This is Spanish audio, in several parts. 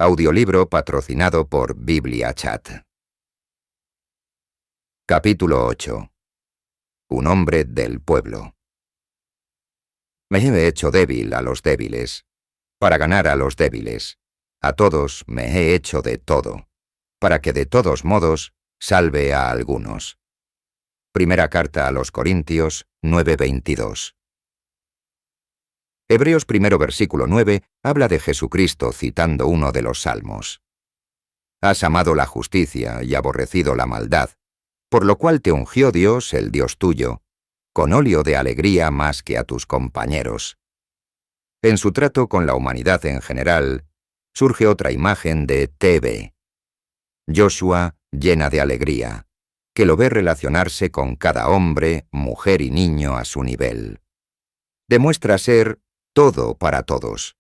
Audiolibro patrocinado por Biblia Chat. Capítulo 8. Un hombre del pueblo. Me he hecho débil a los débiles, para ganar a los débiles. A todos me he hecho de todo, para que de todos modos salve a algunos. Primera carta a los Corintios 9:22. Hebreos 1 versículo 9 habla de Jesucristo citando uno de los salmos. Has amado la justicia y aborrecido la maldad, por lo cual te ungió Dios, el Dios tuyo, con óleo de alegría más que a tus compañeros. En su trato con la humanidad en general, surge otra imagen de TV. Joshua llena de alegría, que lo ve relacionarse con cada hombre, mujer y niño a su nivel. Demuestra ser todo para todos,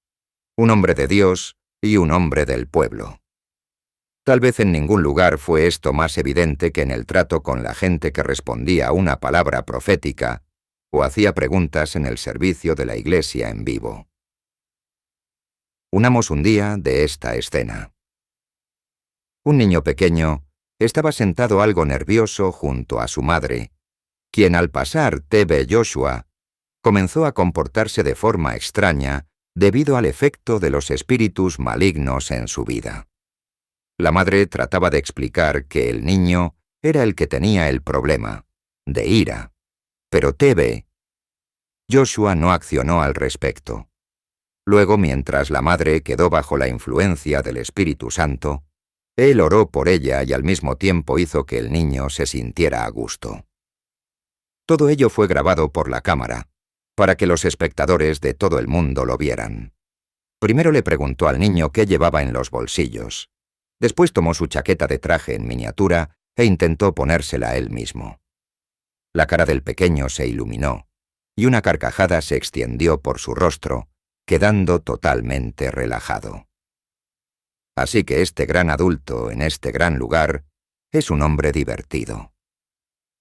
un hombre de Dios y un hombre del pueblo. Tal vez en ningún lugar fue esto más evidente que en el trato con la gente que respondía a una palabra profética o hacía preguntas en el servicio de la iglesia en vivo. Unamos un día de esta escena. Un niño pequeño estaba sentado algo nervioso junto a su madre, quien al pasar TV Joshua comenzó a comportarse de forma extraña debido al efecto de los espíritus malignos en su vida. La madre trataba de explicar que el niño era el que tenía el problema, de ira, pero Joshua no accionó al respecto. Luego, mientras la madre quedó bajo la influencia del Espíritu Santo, él oró por ella y al mismo tiempo hizo que el niño se sintiera a gusto. Todo ello fue grabado por la cámara, para que los espectadores de todo el mundo lo vieran. Primero le preguntó al niño qué llevaba en los bolsillos. Después tomó su chaqueta de traje en miniatura e intentó ponérsela él mismo. La cara del pequeño se iluminó, y una carcajada se extendió por su rostro, quedando totalmente relajado. Así que este gran adulto en este gran lugar es un hombre divertido.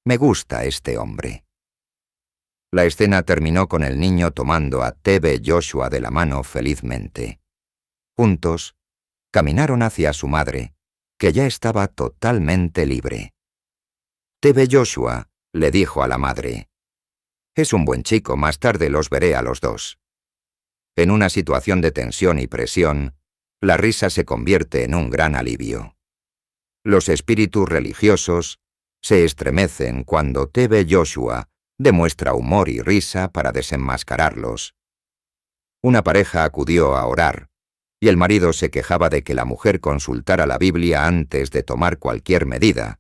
Me gusta este hombre. La escena terminó con el niño tomando a TV Joshua de la mano felizmente. Juntos, caminaron hacia su madre, que ya estaba totalmente libre. TV Joshua le dijo a la madre: «Es un buen chico, más tarde los veré a los dos». En una situación de tensión y presión, la risa se convierte en un gran alivio. Los espíritus religiosos se estremecen cuando TV Joshua demuestra humor y risa para desenmascararlos. Una pareja acudió a orar, y el marido se quejaba de que la mujer consultara la Biblia antes de tomar cualquier medida,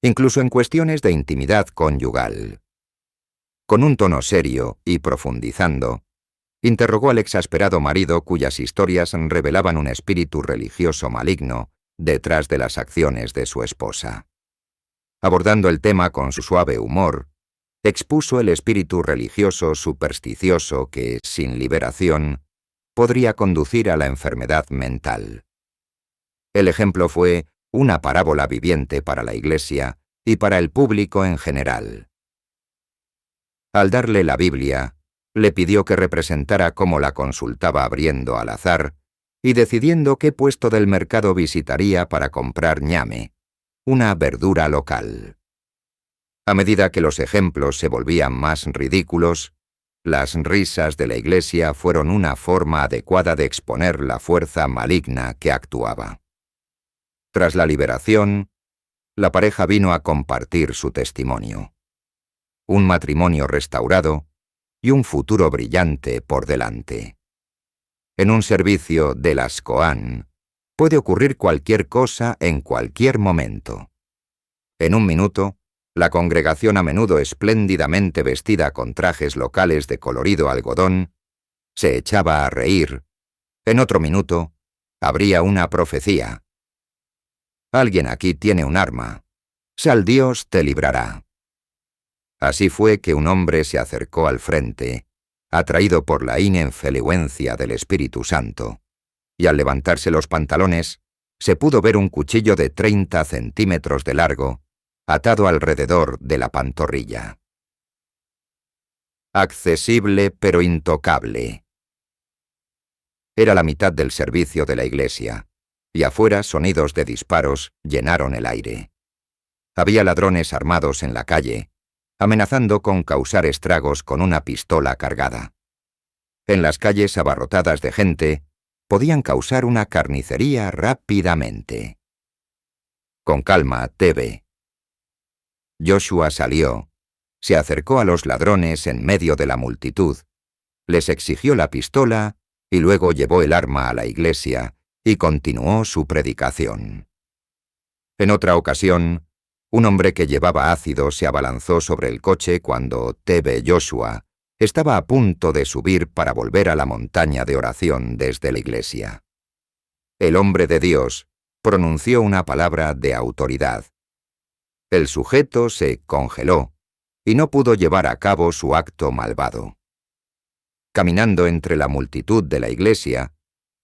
incluso en cuestiones de intimidad conyugal. Con un tono serio y profundizando, interrogó al exasperado marido cuyas historias revelaban un espíritu religioso maligno detrás de las acciones de su esposa. Abordando el tema con su suave humor, expuso el espíritu religioso supersticioso que, sin liberación, podría conducir a la enfermedad mental. El ejemplo fue una parábola viviente para la Iglesia y para el público en general. Al darle la Biblia, le pidió que representara cómo la consultaba abriendo al azar y decidiendo qué puesto del mercado visitaría para comprar ñame, una verdura local. A medida que los ejemplos se volvían más ridículos, las risas de la iglesia fueron una forma adecuada de exponer la fuerza maligna que actuaba. Tras la liberación, la pareja vino a compartir su testimonio. Un matrimonio restaurado y un futuro brillante por delante. En un servicio de las Coán, puede ocurrir cualquier cosa en cualquier momento. En un minuto, la congregación, a menudo espléndidamente vestida con trajes locales de colorido algodón, se echaba a reír. En otro minuto, habría una profecía. Alguien aquí tiene un arma. Sal, Dios te librará. Así fue que un hombre se acercó al frente, atraído por la influencia del Espíritu Santo, y al levantarse los pantalones, se pudo ver un cuchillo de 30 centímetros de largo, atado alrededor de la pantorrilla. Accesible pero intocable. Era la mitad del servicio de la iglesia, y afuera sonidos de disparos llenaron el aire. Había ladrones armados en la calle, amenazando con causar estragos con una pistola cargada. En las calles abarrotadas de gente, podían causar una carnicería rápidamente. Con calma, Tebe. Joshua salió, se acercó a los ladrones en medio de la multitud, les exigió la pistola y luego llevó el arma a la iglesia y continuó su predicación. En otra ocasión, un hombre que llevaba ácido se abalanzó sobre el coche cuando Tebe Joshua estaba a punto de subir para volver a la montaña de oración desde la iglesia. El hombre de Dios pronunció una palabra de autoridad. El sujeto se congeló y no pudo llevar a cabo su acto malvado. Caminando entre la multitud de la iglesia,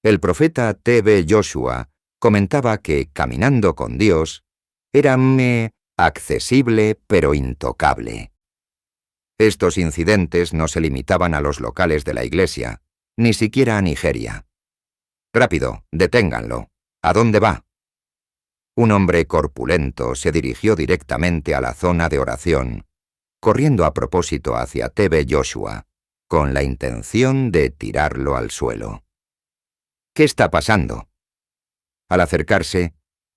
el profeta Tebe Joshua comentaba que caminando con Dios era accesible pero intocable. Estos incidentes no se limitaban a los locales de la iglesia, ni siquiera a Nigeria. «Rápido, deténganlo. ¿A dónde va?» Un hombre corpulento se dirigió directamente a la zona de oración, corriendo a propósito hacia Tebe Joshua, con la intención de tirarlo al suelo. «¿Qué está pasando?» Al acercarse,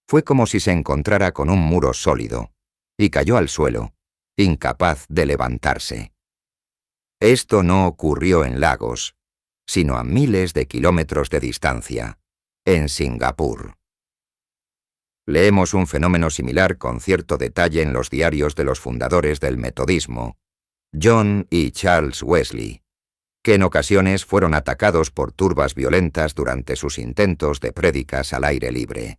fue como si se encontrara con un muro sólido, y cayó al suelo, incapaz de levantarse. Esto no ocurrió en Lagos, sino a miles de kilómetros de distancia, en Singapur. Leemos un fenómeno similar con cierto detalle en los diarios de los fundadores del metodismo, John y Charles Wesley, que en ocasiones fueron atacados por turbas violentas durante sus intentos de prédicas al aire libre.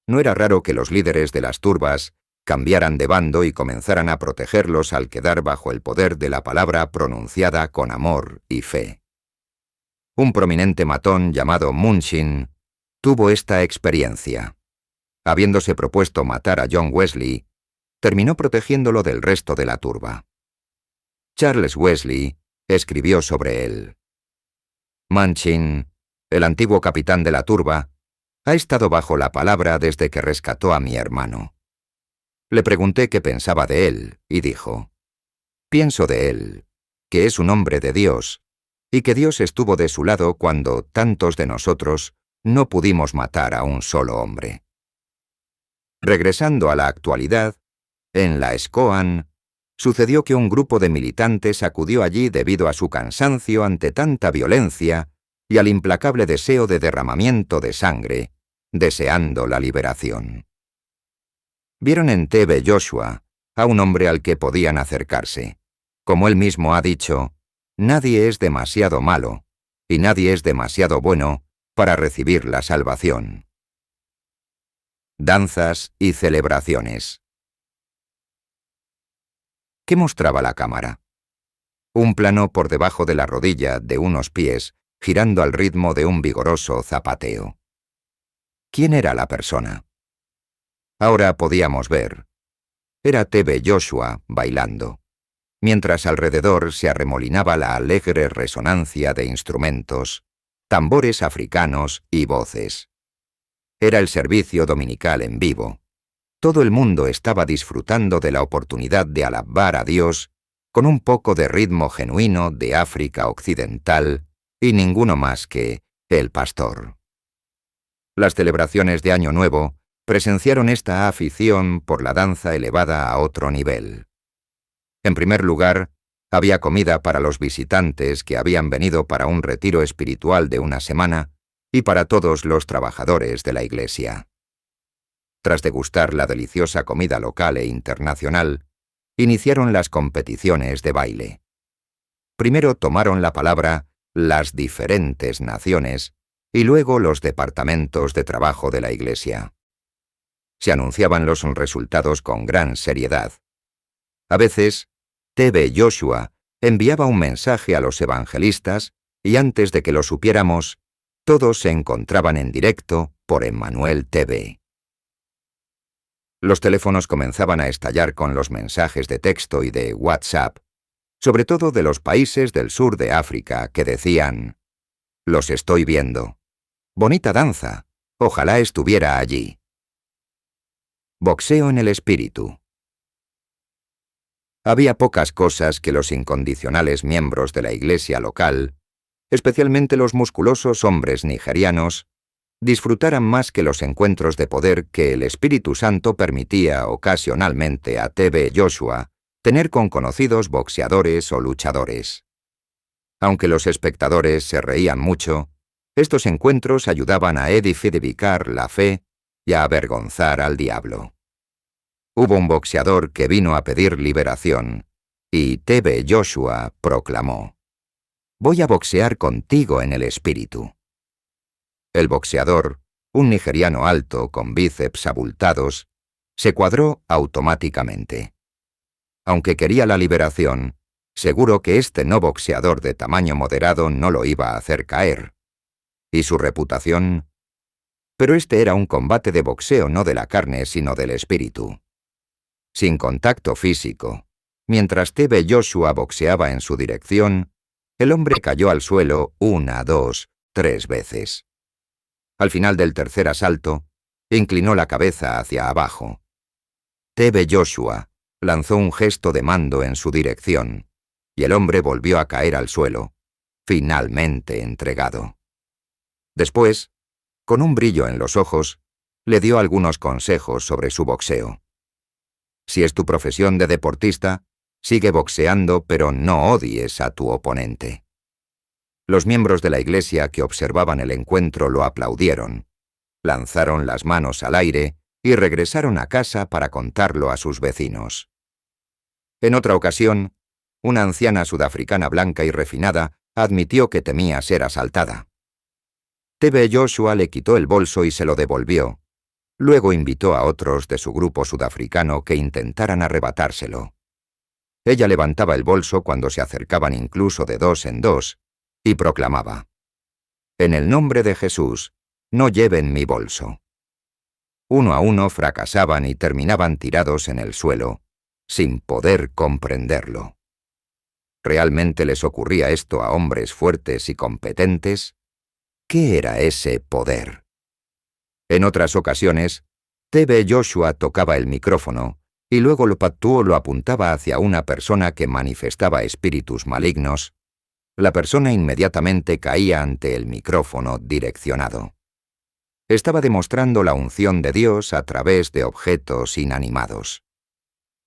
No era raro que los líderes de las turbas cambiaran de bando y comenzaran a protegerlos al quedar bajo el poder de la palabra pronunciada con amor y fe. Un prominente matón llamado Munchin tuvo esta experiencia. Habiéndose propuesto matar a John Wesley, terminó protegiéndolo del resto de la turba. Charles Wesley escribió sobre él: «Munchin, el antiguo capitán de la turba, ha estado bajo la palabra desde que rescató a mi hermano. Le pregunté qué pensaba de él, y dijo: pienso de él, que es un hombre de Dios, y que Dios estuvo de su lado cuando tantos de nosotros no pudimos matar a un solo hombre». Regresando a la actualidad, en la SCOAN, sucedió que un grupo de militantes acudió allí debido a su cansancio ante tanta violencia y al implacable deseo de derramamiento de sangre, deseando la liberación. Vieron en Tebe Joshua a un hombre al que podían acercarse. Como él mismo ha dicho, nadie es demasiado malo y nadie es demasiado bueno para recibir la salvación. Danzas y celebraciones. ¿Qué mostraba la cámara? Un plano por debajo de la rodilla de unos pies, girando al ritmo de un vigoroso zapateo. ¿Quién era la persona? Ahora podíamos ver. Era Tebe Joshua bailando, mientras alrededor se arremolinaba la alegre resonancia de instrumentos, tambores africanos y voces. Era el servicio dominical en vivo. Todo el mundo estaba disfrutando de la oportunidad de alabar a Dios con un poco de ritmo genuino de África Occidental y ninguno más que el pastor. Las celebraciones de Año Nuevo presenciaron esta afición por la danza elevada a otro nivel. En primer lugar, había comida para los visitantes que habían venido para un retiro espiritual de una semana y para todos los trabajadores de la iglesia. Tras degustar la deliciosa comida local e internacional, iniciaron las competiciones de baile. Primero tomaron la palabra las diferentes naciones y luego los departamentos de trabajo de la iglesia. Se anunciaban los resultados con gran seriedad. A veces, Tebe Joshua enviaba un mensaje a los evangelistas y antes de que lo supiéramos, todos se encontraban en directo por Emmanuel TV. Los teléfonos comenzaban a estallar con los mensajes de texto y de WhatsApp, sobre todo de los países del sur de África, que decían: «Los estoy viendo. Bonita danza. Ojalá estuviera allí. Boxeo en el espíritu. Había pocas cosas que los incondicionales miembros de la iglesia local, especialmente los musculosos hombres nigerianos, disfrutaran más que los encuentros de poder que el Espíritu Santo permitía ocasionalmente a T.B. Joshua tener con conocidos boxeadores o luchadores. Aunque los espectadores se reían mucho, estos encuentros ayudaban a edificar la fe y a avergonzar al diablo. Hubo un boxeador que vino a pedir liberación, y T.B. Joshua proclamó: «Voy a boxear contigo en el espíritu». El boxeador, un nigeriano alto con bíceps abultados, se cuadró automáticamente. Aunque quería la liberación, seguro que este no boxeador de tamaño moderado no lo iba a hacer caer. ¿Y su reputación? Pero este era un combate de boxeo no de la carne sino del espíritu. Sin contacto físico, mientras T.B. Joshua boxeaba en su dirección, el hombre cayó al suelo 1, 2, 3 veces. Al final del tercer asalto, inclinó la cabeza hacia abajo. T.B. Joshua lanzó un gesto de mando en su dirección, y el hombre volvió a caer al suelo, finalmente entregado. Después, con un brillo en los ojos, le dio algunos consejos sobre su boxeo. Si es tu profesión de deportista, sigue boxeando, pero no odies a tu oponente. Los miembros de la iglesia que observaban el encuentro lo aplaudieron, lanzaron las manos al aire y regresaron a casa para contarlo a sus vecinos. En otra ocasión, una anciana sudafricana blanca y refinada admitió que temía ser asaltada. T.B. Joshua le quitó el bolso y se lo devolvió. Luego invitó a otros de su grupo sudafricano que intentaran arrebatárselo. Ella levantaba el bolso cuando se acercaban incluso de 2 en 2 y proclamaba: «En el nombre de Jesús, no lleven mi bolso». 1 a 1 fracasaban y terminaban tirados en el suelo, sin poder comprenderlo. ¿Realmente les ocurría esto a hombres fuertes y competentes? ¿Qué era ese poder? En otras ocasiones, T.B. Joshua tocaba el micrófono y luego lo apuntaba hacia una persona que manifestaba espíritus malignos. La persona inmediatamente caía ante el micrófono direccionado. Estaba demostrando la unción de Dios a través de objetos inanimados.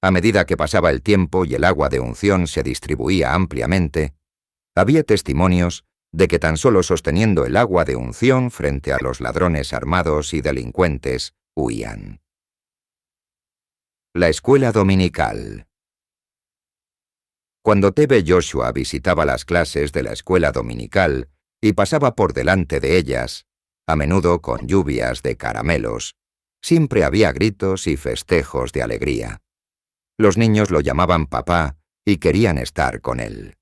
A medida que pasaba el tiempo y el agua de unción se distribuía ampliamente, había testimonios de que tan solo sosteniendo el agua de unción frente a los ladrones armados y delincuentes, huían. La escuela dominical. Cuando T.B. Joshua visitaba las clases de la escuela dominical y pasaba por delante de ellas, a menudo con lluvias de caramelos, siempre había gritos y festejos de alegría. Los niños lo llamaban papá y querían estar con él.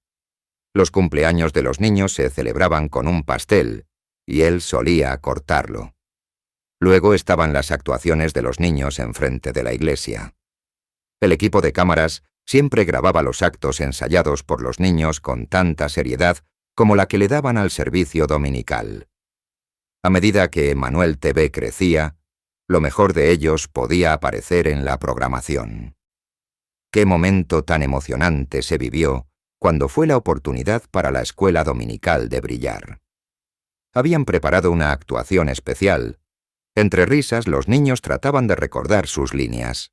Los cumpleaños de los niños se celebraban con un pastel, y él solía cortarlo. Luego estaban las actuaciones de los niños enfrente de la iglesia. El equipo de cámaras siempre grababa los actos ensayados por los niños con tanta seriedad como la que le daban al servicio dominical. A medida que Manuel TV crecía, lo mejor de ellos podía aparecer en la programación. Qué momento tan emocionante se vivió cuando fue la oportunidad para la escuela dominical de brillar. Habían preparado una actuación especial. Entre risas, los niños trataban de recordar sus líneas.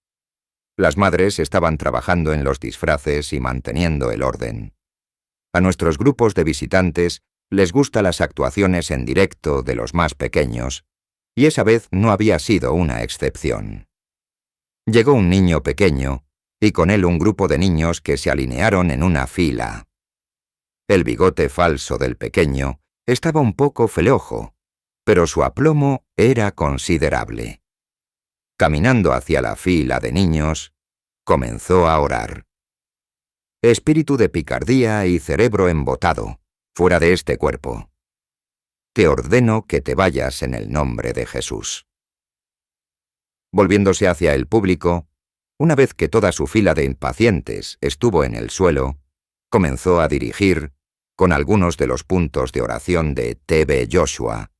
Las madres estaban trabajando en los disfraces y manteniendo el orden. A nuestros grupos de visitantes les gustan las actuaciones en directo de los más pequeños, y esa vez no había sido una excepción. Llegó un niño pequeño, y con él un grupo de niños que se alinearon en una fila. El bigote falso del pequeño estaba un poco felojo, pero su aplomo era considerable. Caminando hacia la fila de niños, comenzó a orar. Espíritu de picardía y cerebro embotado, fuera de este cuerpo. Te ordeno que te vayas en el nombre de Jesús. Volviéndose hacia el público, una vez que toda su fila de impacientes estuvo en el suelo, comenzó a dirigir, con algunos de los puntos de oración de T.B. Joshua,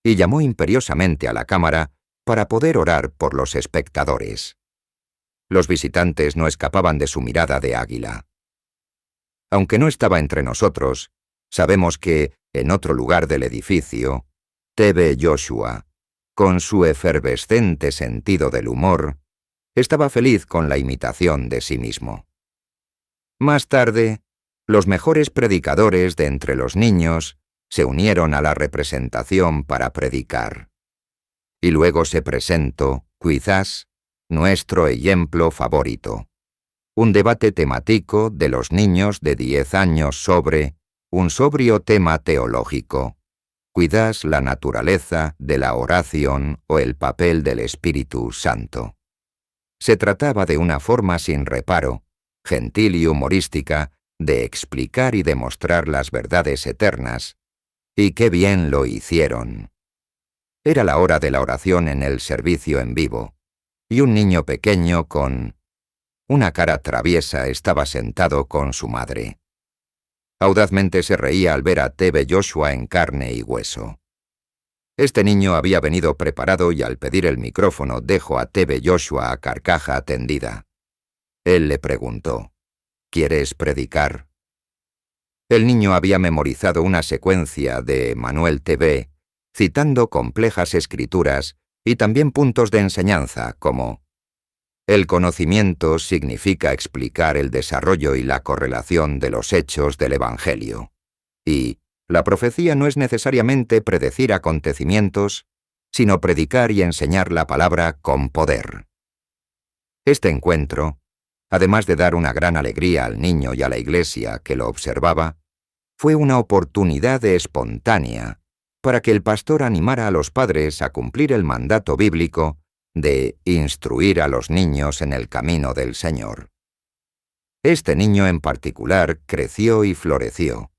y llamó imperiosamente a la cámara para poder orar por los espectadores. Los visitantes no escapaban de su mirada de águila. Aunque no estaba entre nosotros, sabemos que, en otro lugar del edificio, T.B. Joshua, con su efervescente sentido del humor, estaba feliz con la imitación de sí mismo. Más tarde, los mejores predicadores de entre los niños se unieron a la representación para predicar. Y luego se presentó, quizás, nuestro ejemplo favorito, un debate temático de los niños de 10 años sobre un sobrio tema teológico, quizás la naturaleza de la oración o el papel del Espíritu Santo. Se trataba de una forma sin reparo, gentil y humorística, de explicar y demostrar las verdades eternas, y qué bien lo hicieron. Era la hora de la oración en el servicio en vivo, y un niño pequeño con una cara traviesa estaba sentado con su madre. Audazmente se reía al ver a T.B. Joshua en carne y hueso. Este niño había venido preparado y al pedir el micrófono dejó a T.B. Joshua a carcaja tendida. Él le preguntó, ¿quieres predicar? El niño había memorizado una secuencia de Manuel T.B., citando complejas escrituras y también puntos de enseñanza como el conocimiento significa explicar el desarrollo y la correlación de los hechos del Evangelio. Y la profecía no es necesariamente predecir acontecimientos, sino predicar y enseñar la palabra con poder. Este encuentro, además de dar una gran alegría al niño y a la iglesia que lo observaba, fue una oportunidad espontánea para que el pastor animara a los padres a cumplir el mandato bíblico de instruir a los niños en el camino del Señor. Este niño en particular creció y floreció.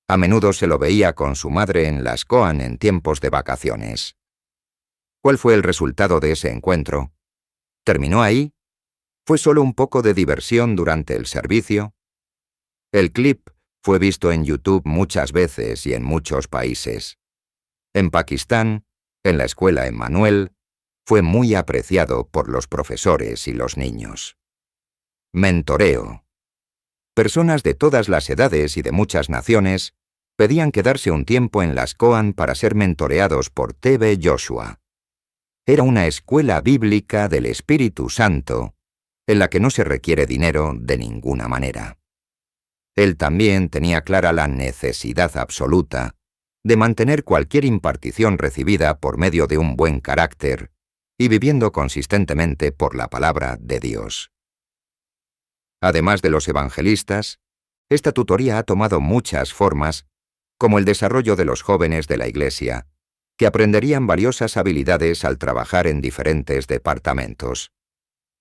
A menudo se lo veía con su madre en las Koan en tiempos de vacaciones. ¿Cuál fue el resultado de ese encuentro? ¿Terminó ahí? ¿Fue solo un poco de diversión durante el servicio? El clip fue visto en YouTube muchas veces y en muchos países. En Pakistán, en la escuela Emmanuel, fue muy apreciado por los profesores y los niños. Mentoreo. Personas de todas las edades y de muchas naciones pedían quedarse un tiempo en las Koan para ser mentoreados por T.B. Joshua. Era una escuela bíblica del Espíritu Santo, en la que no se requiere dinero de ninguna manera. Él también tenía clara la necesidad absoluta de mantener cualquier impartición recibida por medio de un buen carácter y viviendo consistentemente por la palabra de Dios. Además de los evangelistas, esta tutoría ha tomado muchas formas, como el desarrollo de los jóvenes de la Iglesia, que aprenderían valiosas habilidades al trabajar en diferentes departamentos.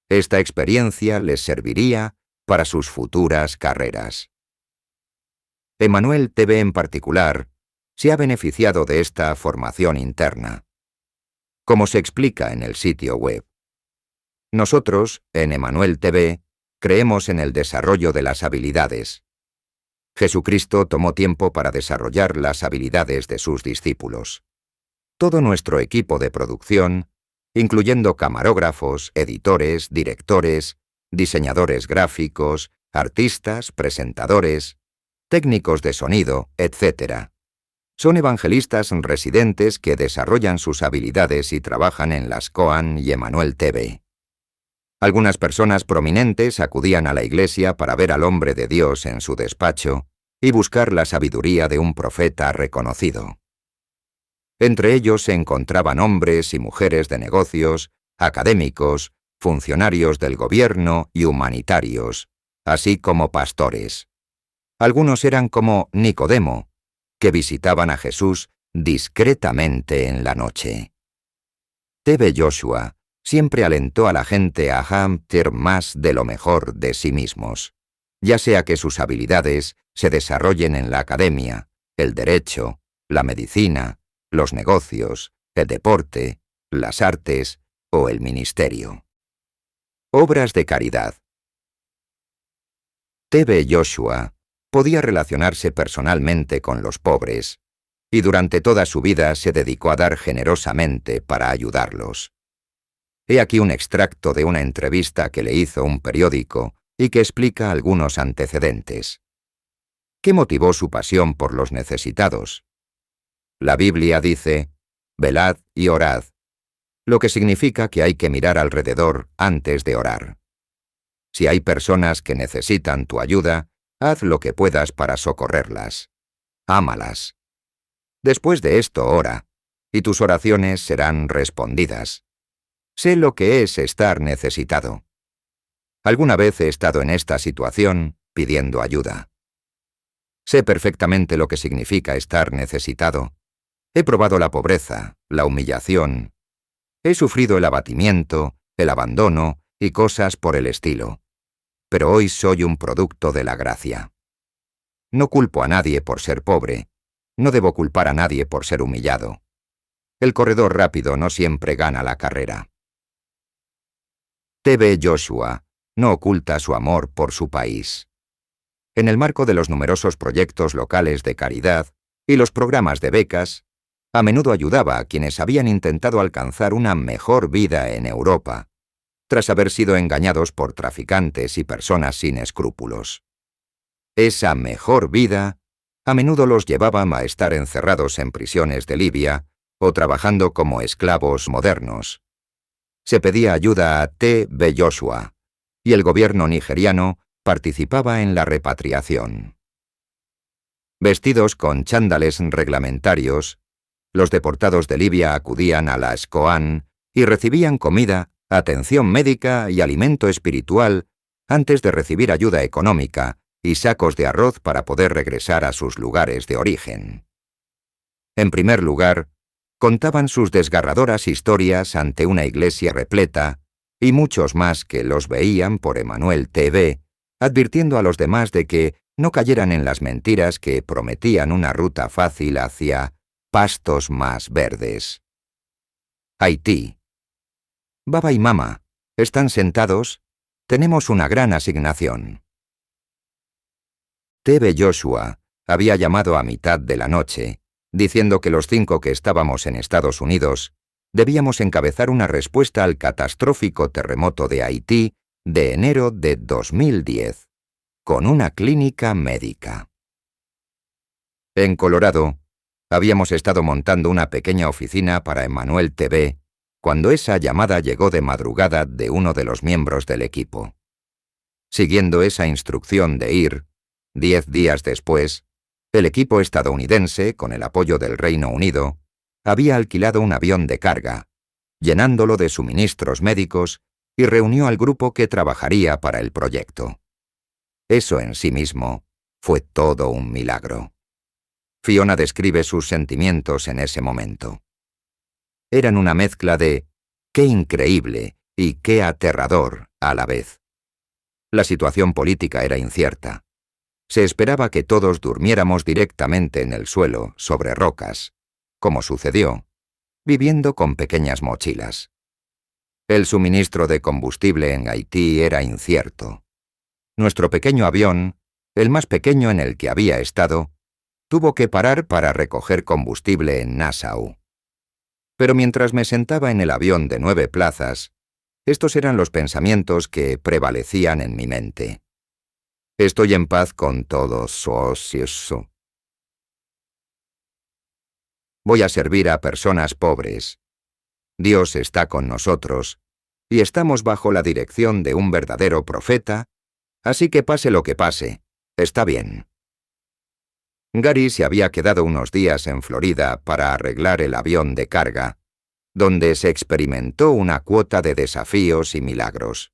Esta experiencia les serviría para sus futuras carreras. Emmanuel T.B. en particular se ha beneficiado de esta formación interna, como se explica en el sitio web. Nosotros, en Emmanuel T.B., creemos en el desarrollo de las habilidades. Jesucristo tomó tiempo para desarrollar las habilidades de sus discípulos. Todo nuestro equipo de producción, incluyendo camarógrafos, editores, directores, diseñadores gráficos, artistas, presentadores, técnicos de sonido, etc., son evangelistas residentes que desarrollan sus habilidades y trabajan en las Koan y Emmanuel T.B. Algunas personas prominentes acudían a la iglesia para ver al hombre de Dios en su despacho y buscar la sabiduría de un profeta reconocido. Entre ellos se encontraban hombres y mujeres de negocios, académicos, funcionarios del gobierno y humanitarios, así como pastores. Algunos eran como Nicodemo, que visitaban a Jesús discretamente en la noche. T.B. Joshua siempre alentó a la gente a obtener más de lo mejor de sí mismos, ya sea que sus habilidades se desarrollen en la academia, el derecho, la medicina, los negocios, el deporte, las artes o el ministerio. Obras de caridad. T.B. Joshua podía relacionarse personalmente con los pobres, y durante toda su vida se dedicó a dar generosamente para ayudarlos. He aquí un extracto de una entrevista que le hizo un periódico y que explica algunos antecedentes. ¿Qué motivó su pasión por los necesitados? La Biblia dice, «Velad y orad», lo que significa que hay que mirar alrededor antes de orar. Si hay personas que necesitan tu ayuda, haz lo que puedas para socorrerlas. Ámalas. Después de esto ora, y tus oraciones serán respondidas. Sé lo que es estar necesitado. Alguna vez he estado en esta situación pidiendo ayuda. Sé perfectamente lo que significa estar necesitado. He probado la pobreza, la humillación. He sufrido el abatimiento, el abandono y cosas por el estilo. Pero hoy soy un producto de la gracia. No culpo a nadie por ser pobre. No debo culpar a nadie por ser humillado. El corredor rápido no siempre gana la carrera. T.B. Joshua no oculta su amor por su país. En el marco de los numerosos proyectos locales de caridad y los programas de becas, a menudo ayudaba a quienes habían intentado alcanzar una mejor vida en Europa, tras haber sido engañados por traficantes y personas sin escrúpulos. Esa mejor vida a menudo los llevaba a estar encerrados en prisiones de Libia o trabajando como esclavos modernos. Se pedía ayuda a T.B. Joshua, y el gobierno nigeriano participaba en la repatriación. Vestidos con chándales reglamentarios, los deportados de Libia acudían a la SCOAN y recibían comida, atención médica y alimento espiritual antes de recibir ayuda económica y sacos de arroz para poder regresar a sus lugares de origen. En primer lugar, contaban sus desgarradoras historias ante una iglesia repleta y muchos más que los veían por Emmanuel TV, advirtiendo a los demás de que no cayeran en las mentiras que prometían una ruta fácil hacia pastos más verdes. Haití. Baba y Mama, ¿están sentados? Tenemos una gran asignación. T.B. Joshua había llamado a mitad de la noche, diciendo que los 5 que estábamos en Estados Unidos debíamos encabezar una respuesta al catastrófico terremoto de Haití de enero de 2010, con una clínica médica. En Colorado, habíamos estado montando una pequeña oficina para Emmanuel TV cuando esa llamada llegó de madrugada de uno de los miembros del equipo. Siguiendo esa instrucción de ir, 10 días después, el equipo estadounidense, con el apoyo del Reino Unido, había alquilado un avión de carga, llenándolo de suministros médicos y reunió al grupo que trabajaría para el proyecto. Eso en sí mismo fue todo un milagro. Fiona describe sus sentimientos en ese momento. Eran una mezcla de «qué increíble» y «qué aterrador» a la vez. La situación política era incierta. Se esperaba que todos durmiéramos directamente en el suelo, sobre rocas, como sucedió, viviendo con pequeñas mochilas. El suministro de combustible en Haití era incierto. Nuestro pequeño avión, el más pequeño en el que había estado, tuvo que parar para recoger combustible en Nassau. Pero mientras me sentaba en el avión de 9 plazas, estos eran los pensamientos que prevalecían en mi mente. Estoy en paz con todos. Voy a servir a personas pobres. Dios está con nosotros, y estamos bajo la dirección de un verdadero profeta, así que pase lo que pase, está bien. Gary se había quedado unos días en Florida para arreglar el avión de carga, donde se experimentó una cuota de desafíos y milagros.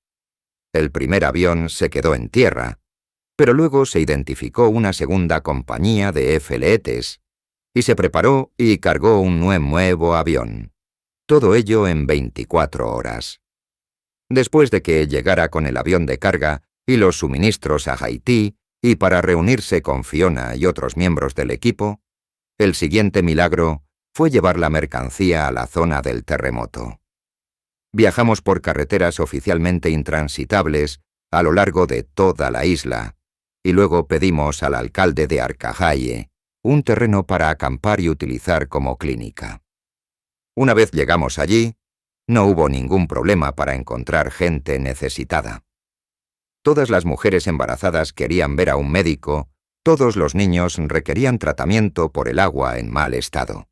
El primer avión se quedó en tierra, pero luego se identificó una segunda compañía de fletes, y se preparó y cargó un nuevo avión. Todo ello en 24 horas. Después de que llegara con el avión de carga y los suministros a Haití, y para reunirse con Fiona y otros miembros del equipo, el siguiente milagro fue llevar la mercancía a la zona del terremoto. Viajamos por carreteras oficialmente intransitables a lo largo de toda la isla, y luego pedimos al alcalde de Arcahaye un terreno para acampar y utilizar como clínica. Una vez llegamos allí, no hubo ningún problema para encontrar gente necesitada. Todas las mujeres embarazadas querían ver a un médico, todos los niños requerían tratamiento por el agua en mal estado.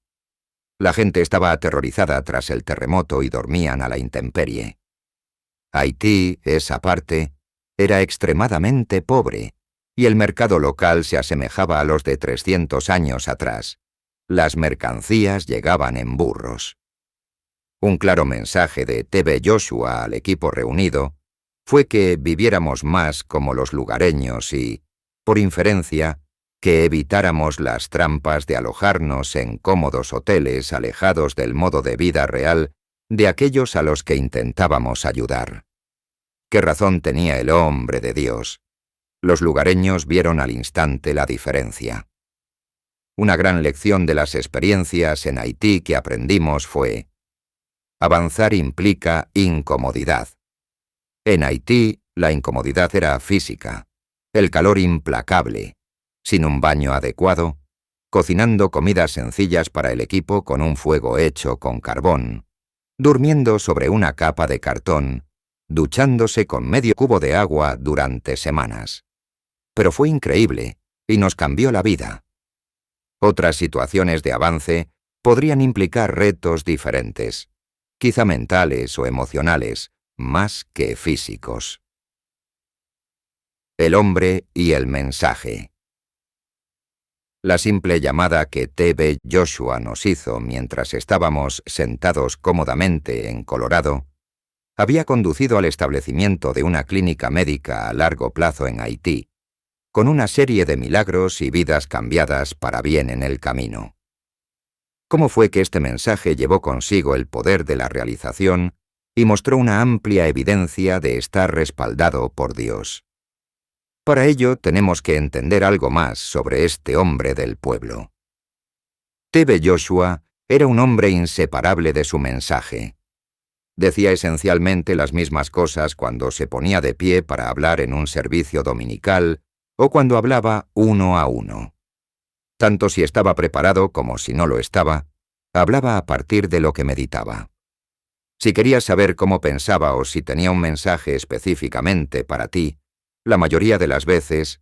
La gente estaba aterrorizada tras el terremoto y dormían a la intemperie. Haití, esa parte, era extremadamente pobre, y el mercado local se asemejaba a los de 300 años atrás. Las mercancías llegaban en burros. Un claro mensaje de T.B. Joshua al equipo reunido fue que viviéramos más como los lugareños y, por inferencia, que evitáramos las trampas de alojarnos en cómodos hoteles alejados del modo de vida real de aquellos a los que intentábamos ayudar. ¿Qué razón tenía el hombre de Dios? Los lugareños vieron al instante la diferencia. Una gran lección de las experiencias en Haití que aprendimos fue: avanzar implica incomodidad. En Haití, la incomodidad era física, el calor implacable, sin un baño adecuado, cocinando comidas sencillas para el equipo con un fuego hecho con carbón, durmiendo sobre una capa de cartón, duchándose con medio cubo de agua durante semanas. Pero fue increíble y nos cambió la vida. Otras situaciones de avance podrían implicar retos diferentes, quizá mentales o emocionales, más que físicos. El hombre y el mensaje. La simple llamada que T.B. Joshua nos hizo mientras estábamos sentados cómodamente en Colorado había conducido al establecimiento de una clínica médica a largo plazo en Haití, con una serie de milagros y vidas cambiadas para bien en el camino. ¿Cómo fue que este mensaje llevó consigo el poder de la realización y mostró una amplia evidencia de estar respaldado por Dios? Para ello tenemos que entender algo más sobre este hombre del pueblo. T.B. Joshua era un hombre inseparable de su mensaje. Decía esencialmente las mismas cosas cuando se ponía de pie para hablar en un servicio dominical o cuando hablaba uno a uno. Tanto si estaba preparado como si no lo estaba, hablaba a partir de lo que meditaba. Si querías saber cómo pensaba o si tenía un mensaje específicamente para ti, la mayoría de las veces,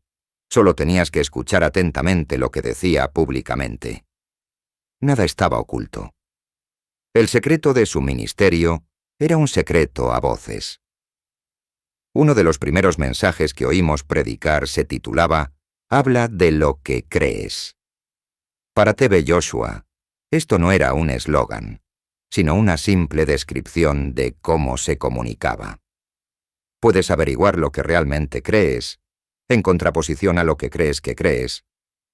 solo tenías que escuchar atentamente lo que decía públicamente. Nada estaba oculto. El secreto de su ministerio era un secreto a voces. Uno de los primeros mensajes que oímos predicar se titulaba «Habla de lo que crees». Para T.B. Joshua, esto no era un eslogan, sino una simple descripción de cómo se comunicaba. Puedes averiguar lo que realmente crees, en contraposición a lo que crees,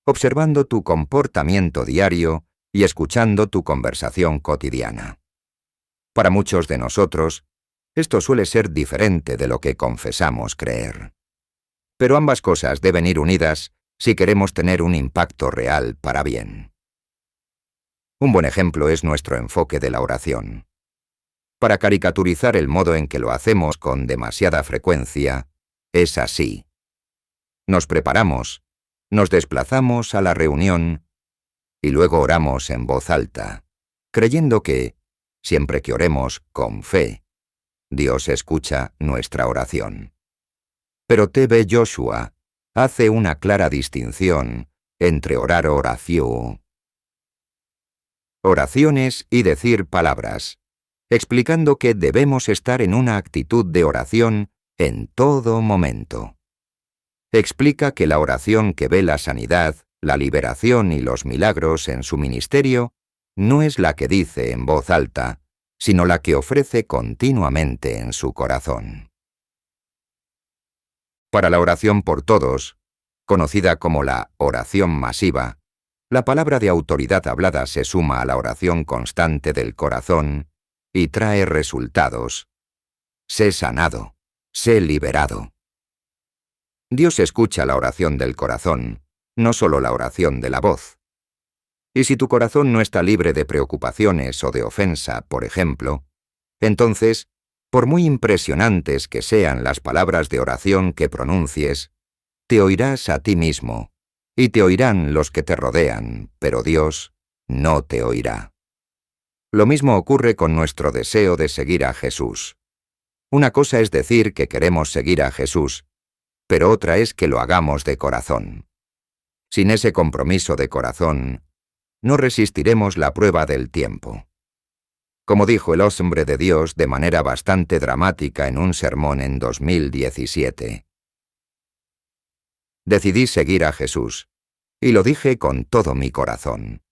observando tu comportamiento diario y escuchando tu conversación cotidiana. Para muchos de nosotros, esto suele ser diferente de lo que confesamos creer. Pero ambas cosas deben ir unidas si queremos tener un impacto real para bien. Un buen ejemplo es nuestro enfoque de la oración. Para caricaturizar el modo en que lo hacemos con demasiada frecuencia, es así. Nos preparamos, nos desplazamos a la reunión y luego oramos en voz alta, creyendo que, siempre que oremos con fe, Dios escucha nuestra oración. Pero T.B. Joshua hace una clara distinción entre orar oraciones y decir palabras, explicando que debemos estar en una actitud de oración en todo momento. Explica que la oración que ve la sanidad, la liberación y los milagros en su ministerio no es la que dice en voz alta, sino la que ofrece continuamente en su corazón. Para la oración por todos, conocida como la oración masiva, la palabra de autoridad hablada se suma a la oración constante del corazón y trae resultados. Sé sanado, sé liberado. Dios escucha la oración del corazón, no solo la oración de la voz. Y si tu corazón no está libre de preocupaciones o de ofensa, por ejemplo, entonces, por muy impresionantes que sean las palabras de oración que pronuncies, te oirás a ti mismo, y te oirán los que te rodean, pero Dios no te oirá. Lo mismo ocurre con nuestro deseo de seguir a Jesús. Una cosa es decir que queremos seguir a Jesús, pero otra es que lo hagamos de corazón. Sin ese compromiso de corazón, no resistiremos la prueba del tiempo. Como dijo el hombre de Dios de manera bastante dramática en un sermón en 2017. Decidí seguir a Jesús, y lo dije con todo mi corazón.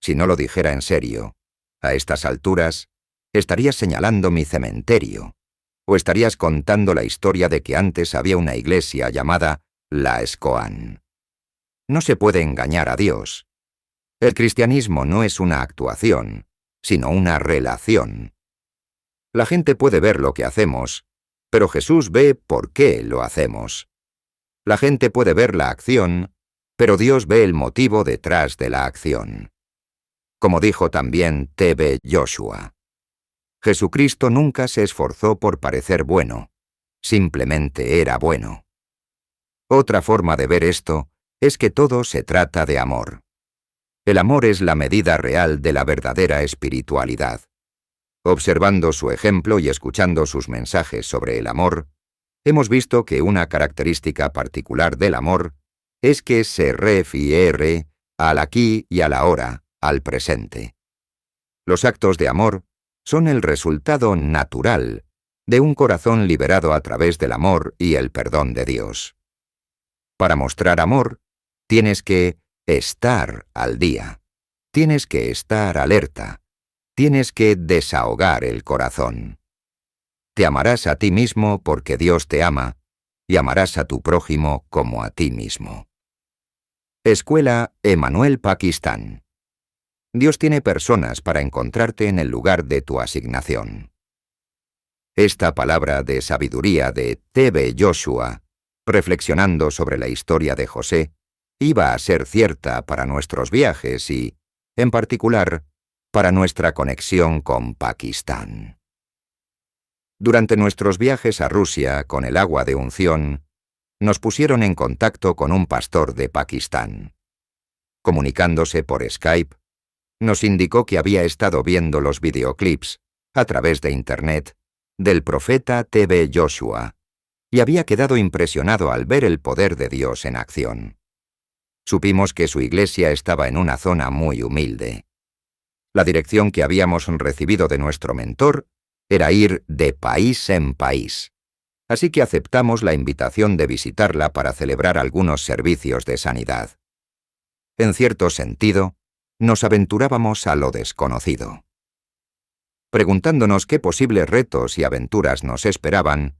Si no lo dijera en serio, a estas alturas, estarías señalando mi cementerio, o estarías contando la historia de que antes había una iglesia llamada La Escoan. No se puede engañar a Dios. El cristianismo no es una actuación, sino una relación. La gente puede ver lo que hacemos, pero Jesús ve por qué lo hacemos. La gente puede ver la acción, pero Dios ve el motivo detrás de la acción. Como dijo también T.B. Joshua, Jesucristo nunca se esforzó por parecer bueno, simplemente era bueno. Otra forma de ver esto es que todo se trata de amor. El amor es la medida real de la verdadera espiritualidad. Observando su ejemplo y escuchando sus mensajes sobre el amor, hemos visto que una característica particular del amor es que se refiere al aquí y a la ahora, al presente. Los actos de amor son el resultado natural de un corazón liberado a través del amor y el perdón de Dios. Para mostrar amor, tienes que estar al día, tienes que estar alerta, tienes que desahogar el corazón. Te amarás a ti mismo porque Dios te ama, y amarás a tu prójimo como a ti mismo. Escuela Emanuel Pakistán. Dios tiene personas para encontrarte en el lugar de tu asignación. Esta palabra de sabiduría de T.B. Joshua, reflexionando sobre la historia de José, iba a ser cierta para nuestros viajes y, en particular, para nuestra conexión con Pakistán. Durante nuestros viajes a Rusia con el agua de unción, nos pusieron en contacto con un pastor de Pakistán. Comunicándose por Skype, nos indicó que había estado viendo los videoclips, a través de Internet, del profeta T.B. Joshua, y había quedado impresionado al ver el poder de Dios en acción. Supimos que su iglesia estaba en una zona muy humilde. La dirección que habíamos recibido de nuestro mentor era ir de país en país. Así que aceptamos la invitación de visitarla para celebrar algunos servicios de sanidad. En cierto sentido, nos aventurábamos a lo desconocido. Preguntándonos qué posibles retos y aventuras nos esperaban,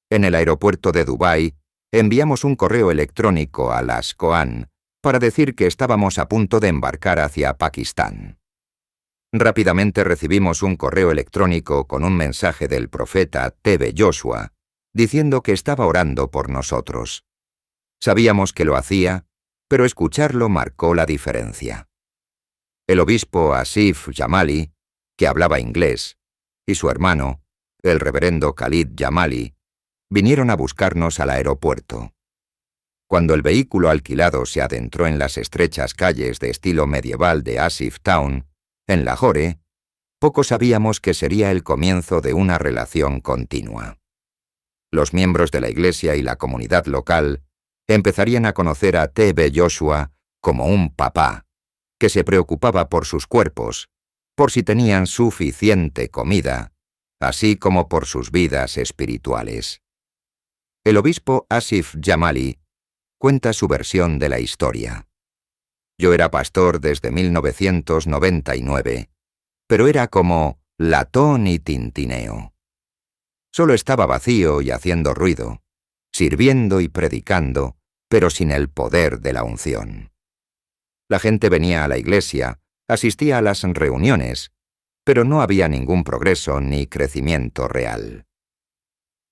en el aeropuerto de Dubái enviamos un correo electrónico a la SCOAN para decir que estábamos a punto de embarcar hacia Pakistán. Rápidamente recibimos un correo electrónico con un mensaje del profeta T.B. Joshua, diciendo que estaba orando por nosotros. Sabíamos que lo hacía, pero escucharlo marcó la diferencia. El obispo Asif Jamali, que hablaba inglés, y su hermano, el reverendo Khalid Jamali, vinieron a buscarnos al aeropuerto. Cuando el vehículo alquilado se adentró en las estrechas calles de estilo medieval de Asif Town, en Lahore, poco sabíamos que sería el comienzo de una relación continua. Los miembros de la iglesia y la comunidad local empezarían a conocer a T.B. Joshua como un papá, que se preocupaba por sus cuerpos, por si tenían suficiente comida, así como por sus vidas espirituales. El obispo Asif Jamali cuenta su versión de la historia. Yo era pastor desde 1999, pero era como latón y tintineo. Solo estaba vacío y haciendo ruido, sirviendo y predicando, pero sin el poder de la unción. La gente venía a la iglesia, asistía a las reuniones, pero no había ningún progreso ni crecimiento real.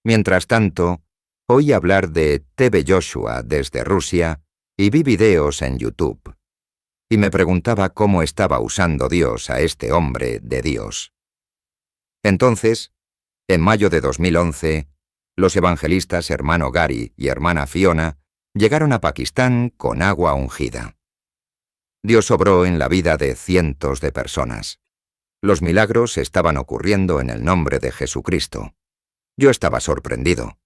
Mientras tanto, oí hablar de T.B. Joshua desde Rusia y vi videos en YouTube. Y me preguntaba cómo estaba usando Dios a este hombre de Dios. Entonces, en mayo de 2011, los evangelistas hermano Gary y hermana Fiona llegaron a Pakistán con agua ungida. Dios obró en la vida de cientos de personas. Los milagros estaban ocurriendo en el nombre de Jesucristo. Yo estaba sorprendido.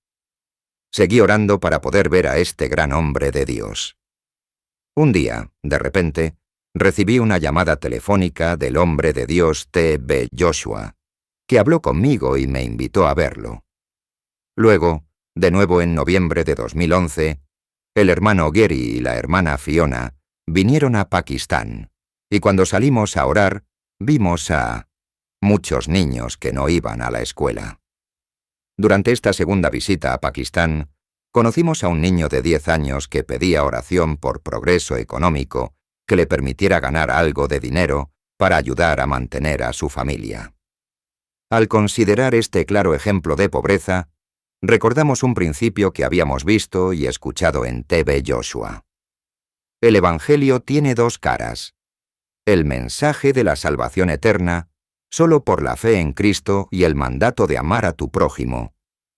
Seguí orando para poder ver a este gran hombre de Dios. Un día, de repente, recibí una llamada telefónica del hombre de Dios T.B. Joshua, que habló conmigo y me invitó a verlo. Luego, de nuevo en noviembre de 2011, el hermano Gary y la hermana Fiona vinieron a Pakistán, y cuando salimos a orar, vimos a muchos niños que no iban a la escuela. Durante esta segunda visita a Pakistán, conocimos a un niño de 10 años que pedía oración por progreso económico que le permitiera ganar algo de dinero para ayudar a mantener a su familia. Al considerar este claro ejemplo de pobreza, recordamos un principio que habíamos visto y escuchado en T.B. Joshua. El Evangelio tiene dos caras. El mensaje de la salvación eterna, solo por la fe en Cristo y el mandato de amar a tu prójimo,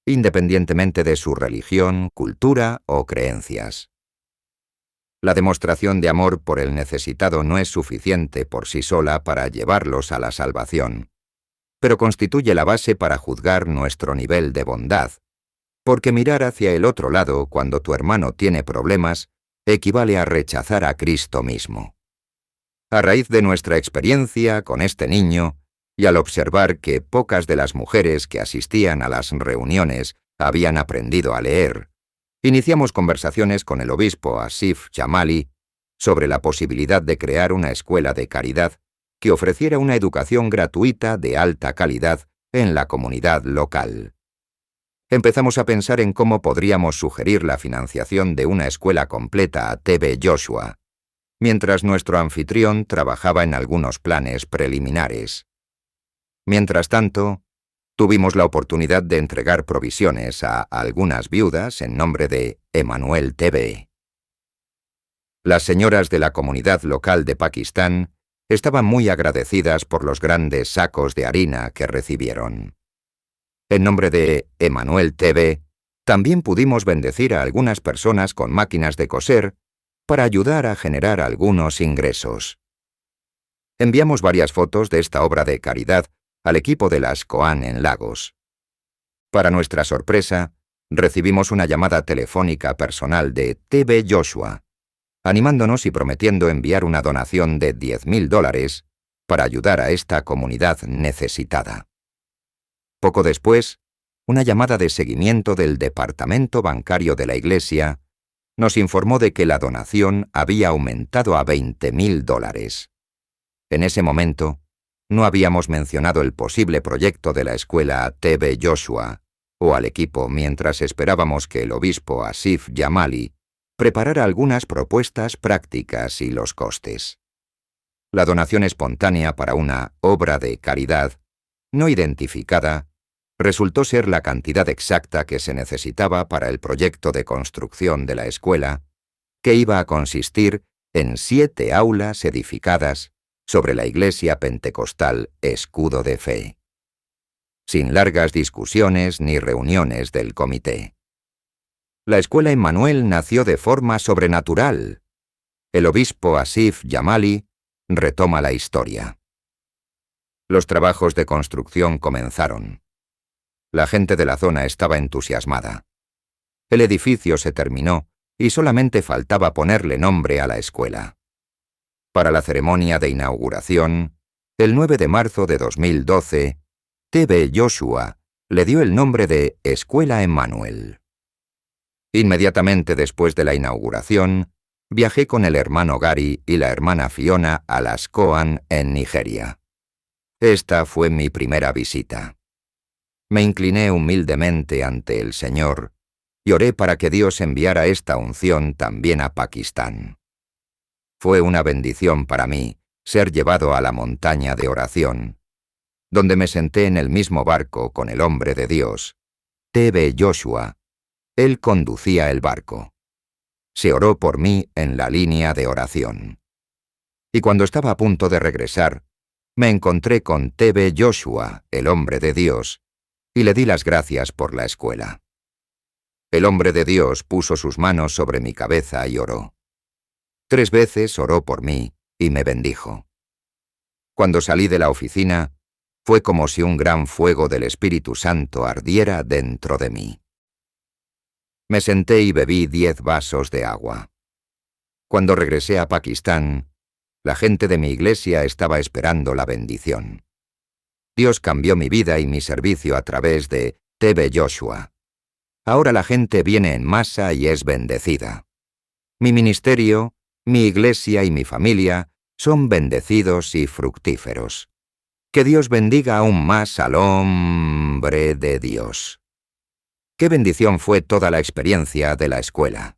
independientemente de su religión, cultura o creencias. La demostración de amor por el necesitado no es suficiente por sí sola para llevarlos a la salvación, pero constituye la base para juzgar nuestro nivel de bondad, porque mirar hacia el otro lado cuando tu hermano tiene problemas equivale a rechazar a Cristo mismo. A raíz de nuestra experiencia con este niño, y al observar que pocas de las mujeres que asistían a las reuniones habían aprendido a leer, iniciamos conversaciones con el obispo Asif Jamali sobre la posibilidad de crear una escuela de caridad que ofreciera una educación gratuita de alta calidad en la comunidad local. Empezamos a pensar en cómo podríamos sugerir la financiación de una escuela completa a T.B. Joshua, mientras nuestro anfitrión trabajaba en algunos planes preliminares. Mientras tanto, tuvimos la oportunidad de entregar provisiones a algunas viudas en nombre de Emmanuel T.B. Las señoras de la comunidad local de Pakistán estaban muy agradecidas por los grandes sacos de harina que recibieron. En nombre de Emmanuel T.B., también pudimos bendecir a algunas personas con máquinas de coser para ayudar a generar algunos ingresos. Enviamos varias fotos de esta obra de caridad al equipo de las Koan en Lagos. Para nuestra sorpresa, recibimos una llamada telefónica personal de T.B. Joshua, animándonos y prometiendo enviar una donación de $10,000 para ayudar a esta comunidad necesitada. Poco después, una llamada de seguimiento del departamento bancario de la iglesia nos informó de que la donación había aumentado a $20,000. En ese momento, no habíamos mencionado el posible proyecto de la escuela T.B. Joshua o al equipo mientras esperábamos que el obispo Asif Jamali preparara algunas propuestas prácticas y los costes. La donación espontánea para una obra de caridad no identificada resultó ser la cantidad exacta que se necesitaba para el proyecto de construcción de la escuela, que iba a consistir en 7 aulas edificadas sobre la iglesia pentecostal Escudo de Fe, sin largas discusiones ni reuniones del comité. La escuela Emmanuel nació de forma sobrenatural. El obispo Asif Jamali retoma la historia. Los trabajos de construcción comenzaron. La gente de la zona estaba entusiasmada. El edificio se terminó y solamente faltaba ponerle nombre a la escuela. Para la ceremonia de inauguración, el 9 de marzo de 2012, T.B. Joshua le dio el nombre de Escuela Emmanuel. Inmediatamente después de la inauguración, viajé con el hermano Gary y la hermana Fiona a las Koan en Nigeria. Esta fue mi primera visita. Me incliné humildemente ante el Señor y oré para que Dios enviara esta unción también a Pakistán. Fue una bendición para mí ser llevado a la montaña de oración, donde me senté en el mismo barco con el hombre de Dios, T.B. Joshua. Él conducía el barco. Se oró por mí en la línea de oración. Y cuando estaba a punto de regresar, me encontré con T.B. Joshua, el hombre de Dios, y le di las gracias por la escuela. El hombre de Dios puso sus manos sobre mi cabeza y oró. 3 veces oró por mí y me bendijo. Cuando salí de la oficina, fue como si un gran fuego del Espíritu Santo ardiera dentro de mí. Me senté y bebí 10 vasos de agua. Cuando regresé a Pakistán, la gente de mi iglesia estaba esperando la bendición. Dios cambió mi vida y mi servicio a través de TB Joshua. Ahora la gente viene en masa y es bendecida. Mi ministerio, mi iglesia y mi familia son bendecidos y fructíferos. Que Dios bendiga aún más al hombre de Dios. ¡Qué bendición fue toda la experiencia de la escuela!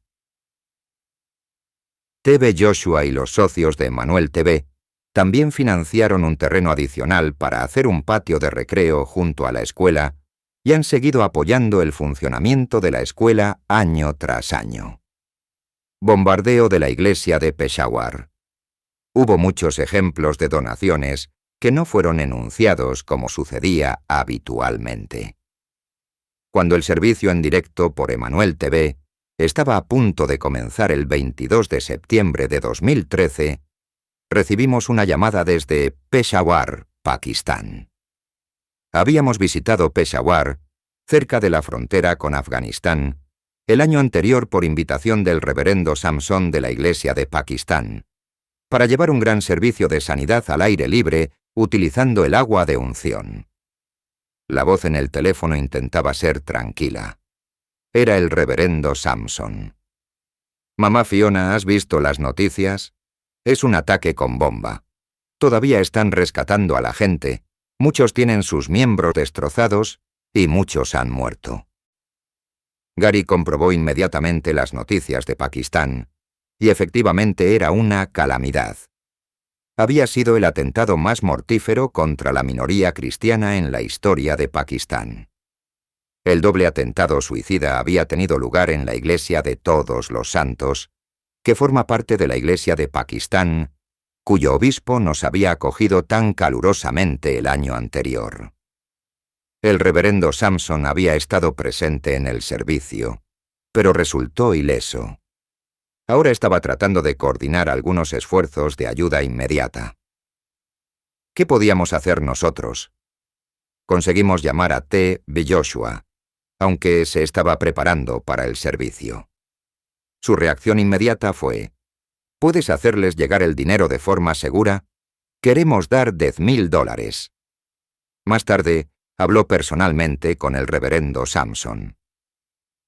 TB Joshua y los socios de Emmanuel TV también financiaron un terreno adicional para hacer un patio de recreo junto a la escuela y han seguido apoyando el funcionamiento de la escuela año tras año. Bombardeo de la iglesia de Peshawar. Hubo muchos ejemplos de donaciones que no fueron enunciados como sucedía habitualmente. Cuando el servicio en directo por Emmanuel TV estaba a punto de comenzar el 22 de septiembre de 2013, recibimos una llamada desde Peshawar, Pakistán. Habíamos visitado Peshawar, cerca de la frontera con Afganistán, el año anterior por invitación del reverendo Samson de la Iglesia de Pakistán, para llevar un gran servicio de sanidad al aire libre utilizando el agua de unción. La voz en el teléfono intentaba ser tranquila. Era el reverendo Samson. Mamá Fiona, ¿has visto las noticias? Es un ataque con bomba. Todavía están rescatando a la gente. Muchos tienen sus miembros destrozados y muchos han muerto. Gary comprobó inmediatamente las noticias de Pakistán, y efectivamente era una calamidad. Había sido el atentado más mortífero contra la minoría cristiana en la historia de Pakistán. El doble atentado suicida había tenido lugar en la Iglesia de Todos los Santos, que forma parte de la Iglesia de Pakistán, cuyo obispo nos había acogido tan calurosamente el año anterior. El reverendo Samson había estado presente en el servicio, pero resultó ileso. Ahora estaba tratando de coordinar algunos esfuerzos de ayuda inmediata. ¿Qué podíamos hacer nosotros? Conseguimos llamar a TB Joshua, aunque se estaba preparando para el servicio. Su reacción inmediata fue: ¿puedes hacerles llegar el dinero de forma segura? Queremos dar $10,000. Más tarde, habló personalmente con el reverendo Samson.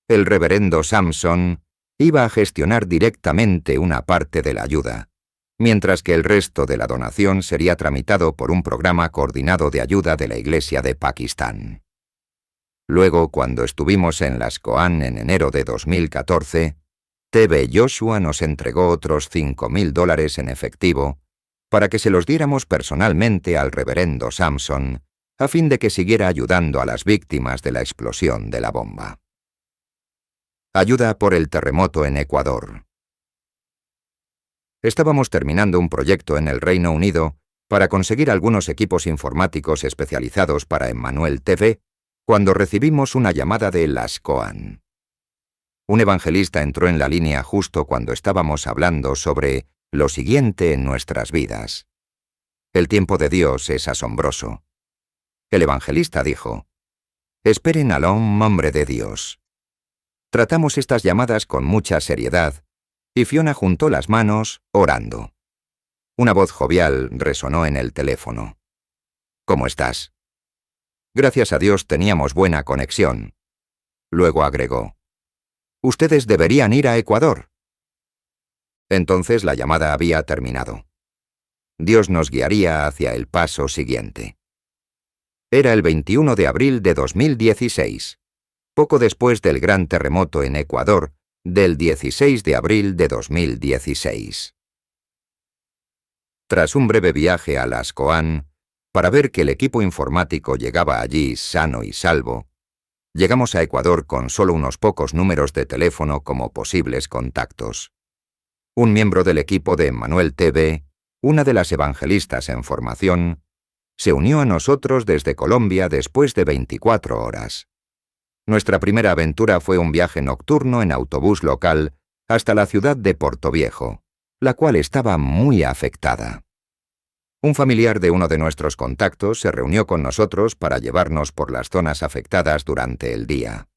El reverendo Samson iba a gestionar directamente una parte de la ayuda, mientras que el resto de la donación sería tramitado por un programa coordinado de ayuda de la Iglesia de Pakistán. Luego, cuando estuvimos en Las Coan en enero de 2014, TB Joshua nos entregó otros $5,000 en efectivo para que se los diéramos personalmente al reverendo Samson, a fin de que siguiera ayudando a las víctimas de la explosión de la bomba. Ayuda por el terremoto en Ecuador. Estábamos terminando un proyecto en el Reino Unido para conseguir algunos equipos informáticos especializados para Emmanuel TV, cuando recibimos una llamada de Las Coan. Un evangelista entró en la línea justo cuando estábamos hablando sobre lo siguiente en nuestras vidas. El tiempo de Dios es asombroso. El evangelista dijo: esperen al hombre de Dios. Tratamos estas llamadas con mucha seriedad, y Fiona juntó las manos, orando. Una voz jovial resonó en el teléfono. ¿Cómo estás? Gracias a Dios teníamos buena conexión. Luego agregó: ustedes deberían ir a Ecuador. Entonces la llamada había terminado. Dios nos guiaría hacia el paso siguiente. Era el 21 de abril de 2016, poco después del gran terremoto en Ecuador del 16 de abril de 2016. Tras un breve viaje a Las Coan, para ver que el equipo informático llegaba allí sano y salvo, llegamos a Ecuador con solo unos pocos números de teléfono como posibles contactos. Un miembro del equipo de Emmanuel TV, una de las evangelistas en formación, se unió a nosotros desde Colombia después de 24 horas. Nuestra primera aventura fue un viaje nocturno en autobús local hasta la ciudad de Portoviejo, la cual estaba muy afectada. Un familiar de uno de nuestros contactos se reunió con nosotros para llevarnos por las zonas afectadas durante el día.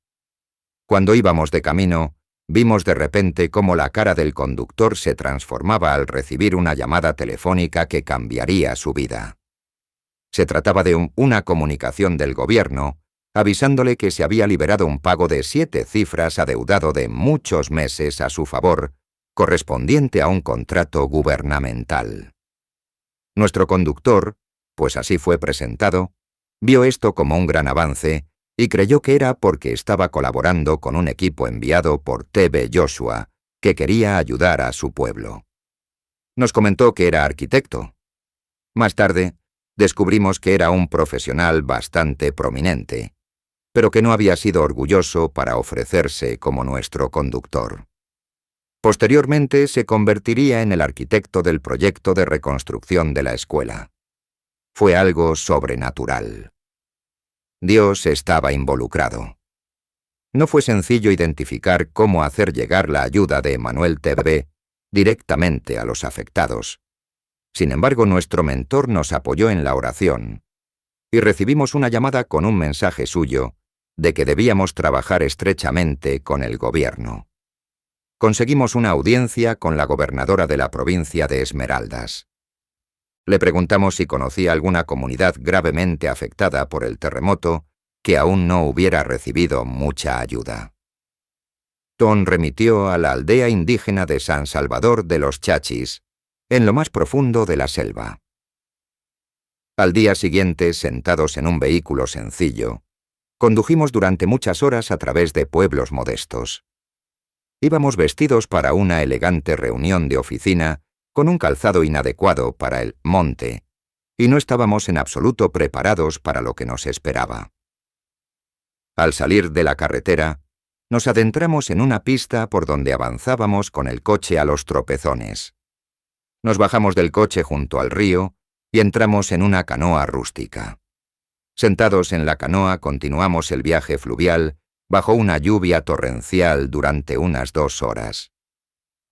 Cuando íbamos de camino, vimos de repente cómo la cara del conductor se transformaba al recibir una llamada telefónica que cambiaría su vida. Se trataba de una comunicación del gobierno, avisándole que se había liberado un pago de 7 cifras adeudado de muchos meses a su favor, correspondiente a un contrato gubernamental. Nuestro conductor, pues así fue presentado, vio esto como un gran avance y creyó que era porque estaba colaborando con un equipo enviado por T.B. Joshua, que quería ayudar a su pueblo. Nos comentó que era arquitecto. Más tarde, descubrimos que era un profesional bastante prominente, pero que no había sido orgulloso para ofrecerse como nuestro conductor. Posteriormente se convertiría en el arquitecto del proyecto de reconstrucción de la escuela. Fue algo sobrenatural. Dios estaba involucrado. No fue sencillo identificar cómo hacer llegar la ayuda de Emmanuel TV directamente a los afectados. Sin embargo, nuestro mentor nos apoyó en la oración y recibimos una llamada con un mensaje suyo de que debíamos trabajar estrechamente con el gobierno. Conseguimos una audiencia con la gobernadora de la provincia de Esmeraldas. Le preguntamos si conocía alguna comunidad gravemente afectada por el terremoto que aún no hubiera recibido mucha ayuda. Ton remitió a la aldea indígena de San Salvador de los Chachis, en lo más profundo de la selva. Al día siguiente, sentados en un vehículo sencillo, condujimos durante muchas horas a través de pueblos modestos. Íbamos vestidos para una elegante reunión de oficina con un calzado inadecuado para el monte, y no estábamos en absoluto preparados para lo que nos esperaba. Al salir de la carretera, nos adentramos en una pista por donde avanzábamos con el coche a los tropezones. Nos bajamos del coche junto al río y entramos en una canoa rústica. Sentados en la canoa continuamos el viaje fluvial bajo una lluvia torrencial durante unas 2 horas.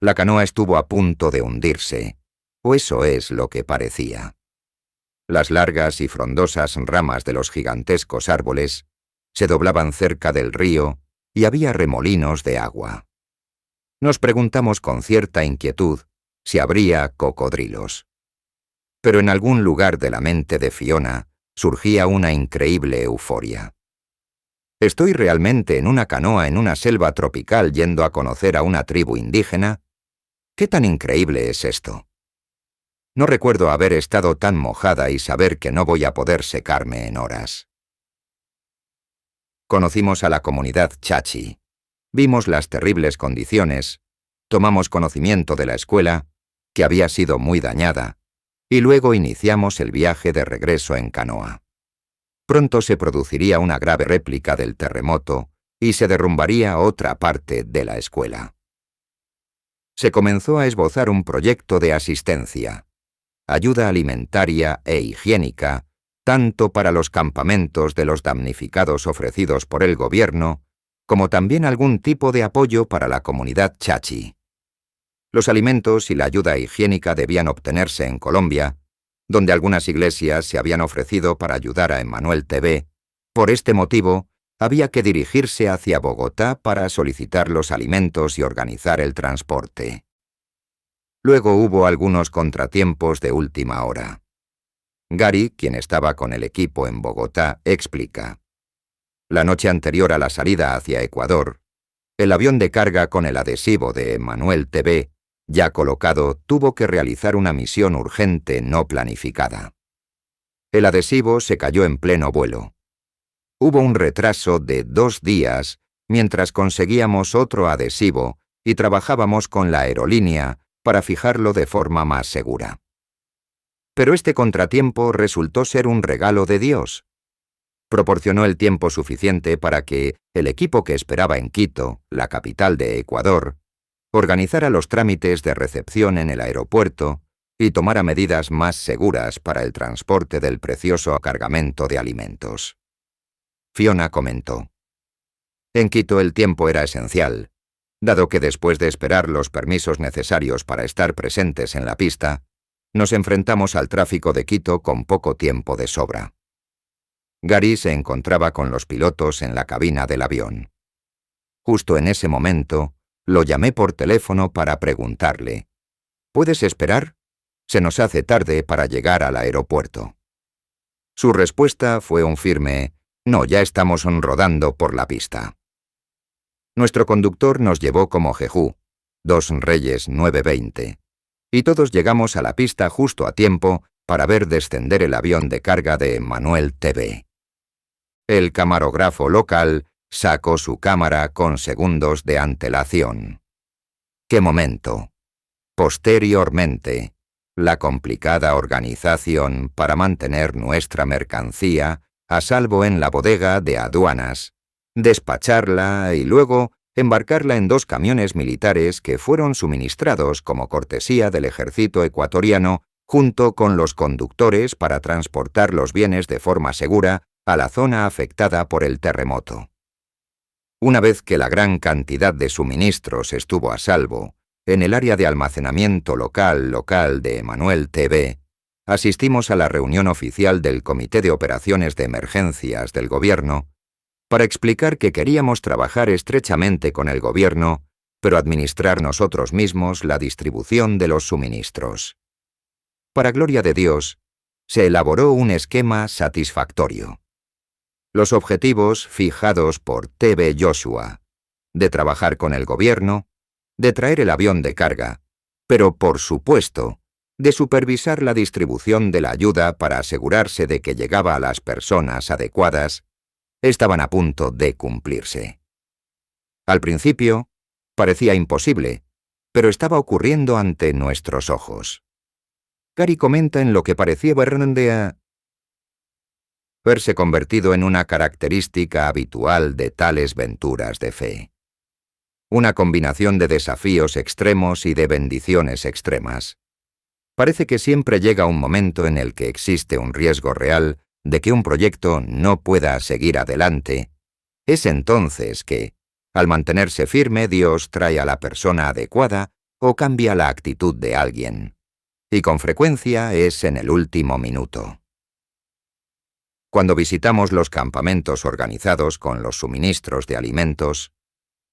La canoa estuvo a punto de hundirse, o eso es lo que parecía. Las largas y frondosas ramas de los gigantescos árboles se doblaban cerca del río y había remolinos de agua. Nos preguntamos con cierta inquietud si habría cocodrilos. Pero en algún lugar de la mente de Fiona surgía una increíble euforia. ¿Estoy realmente en una canoa en una selva tropical yendo a conocer a una tribu indígena? ¿Qué tan increíble es esto? No recuerdo haber estado tan mojada y saber que no voy a poder secarme en horas. Conocimos a la comunidad Chachi, vimos las terribles condiciones, tomamos conocimiento de la escuela, que había sido muy dañada, y luego iniciamos el viaje de regreso en canoa. Pronto se produciría una grave réplica del terremoto y se derrumbaría otra parte de la escuela. Se comenzó a esbozar un proyecto de asistencia, ayuda alimentaria e higiénica, tanto para los campamentos de los damnificados ofrecidos por el gobierno, como también algún tipo de apoyo para la comunidad Chachi. Los alimentos y la ayuda higiénica debían obtenerse en Colombia, donde algunas iglesias se habían ofrecido para ayudar a Emmanuel TV. Por este motivo, había que dirigirse hacia Bogotá para solicitar los alimentos y organizar el transporte. Luego hubo algunos contratiempos de última hora. Gary, quien estaba con el equipo en Bogotá, explica: la noche anterior a la salida hacia Ecuador, el avión de carga con el adhesivo de Emmanuel TV, ya colocado, tuvo que realizar una misión urgente no planificada. El adhesivo se cayó en pleno vuelo. Hubo un retraso de 2 días mientras conseguíamos otro adhesivo y trabajábamos con la aerolínea para fijarlo de forma más segura. Pero este contratiempo resultó ser un regalo de Dios. Proporcionó el tiempo suficiente para que el equipo que esperaba en Quito, la capital de Ecuador, organizara los trámites de recepción en el aeropuerto y tomara medidas más seguras para el transporte del precioso cargamento de alimentos. Fiona comentó: En Quito el tiempo era esencial, dado que después de esperar los permisos necesarios para estar presentes en la pista, nos enfrentamos al tráfico de Quito con poco tiempo de sobra. Gary se encontraba con los pilotos en la cabina del avión. Justo en ese momento, lo llamé por teléfono para preguntarle: ¿puedes esperar? Se nos hace tarde para llegar al aeropuerto. Su respuesta fue un firme: no, ya estamos rodando por la pista. Nuestro conductor nos llevó como Jejú, 2 Reyes 9:20, y todos llegamos a la pista justo a tiempo para ver descender el avión de carga de Emmanuel TV. El camarógrafo local sacó su cámara con segundos de antelación. ¡Qué momento! Posteriormente, la complicada organización para mantener nuestra mercancía a salvo en la bodega de aduanas, despacharla y luego embarcarla en 2 camiones militares que fueron suministrados como cortesía del ejército ecuatoriano junto con los conductores para transportar los bienes de forma segura a la zona afectada por el terremoto. Una vez que la gran cantidad de suministros estuvo a salvo, en el área de almacenamiento local de Emmanuel TV, asistimos a la reunión oficial del Comité de Operaciones de Emergencias del Gobierno para explicar que queríamos trabajar estrechamente con el Gobierno, pero administrar nosotros mismos la distribución de los suministros. Para gloria de Dios, se elaboró un esquema satisfactorio. Los objetivos fijados por TV Joshua, de trabajar con el Gobierno, de traer el avión de carga, pero por supuesto, de supervisar la distribución de la ayuda para asegurarse de que llegaba a las personas adecuadas, estaban a punto de cumplirse. Al principio, parecía imposible, pero estaba ocurriendo ante nuestros ojos. Gary comenta en lo que parecía verse convertido en una característica habitual de tales venturas de fe. Una combinación de desafíos extremos y de bendiciones extremas. Parece que siempre llega un momento en el que existe un riesgo real de que un proyecto no pueda seguir adelante. Es entonces que, al mantenerse firme, Dios trae a la persona adecuada o cambia la actitud de alguien. Y con frecuencia es en el último minuto. Cuando visitamos los campamentos organizados con los suministros de alimentos,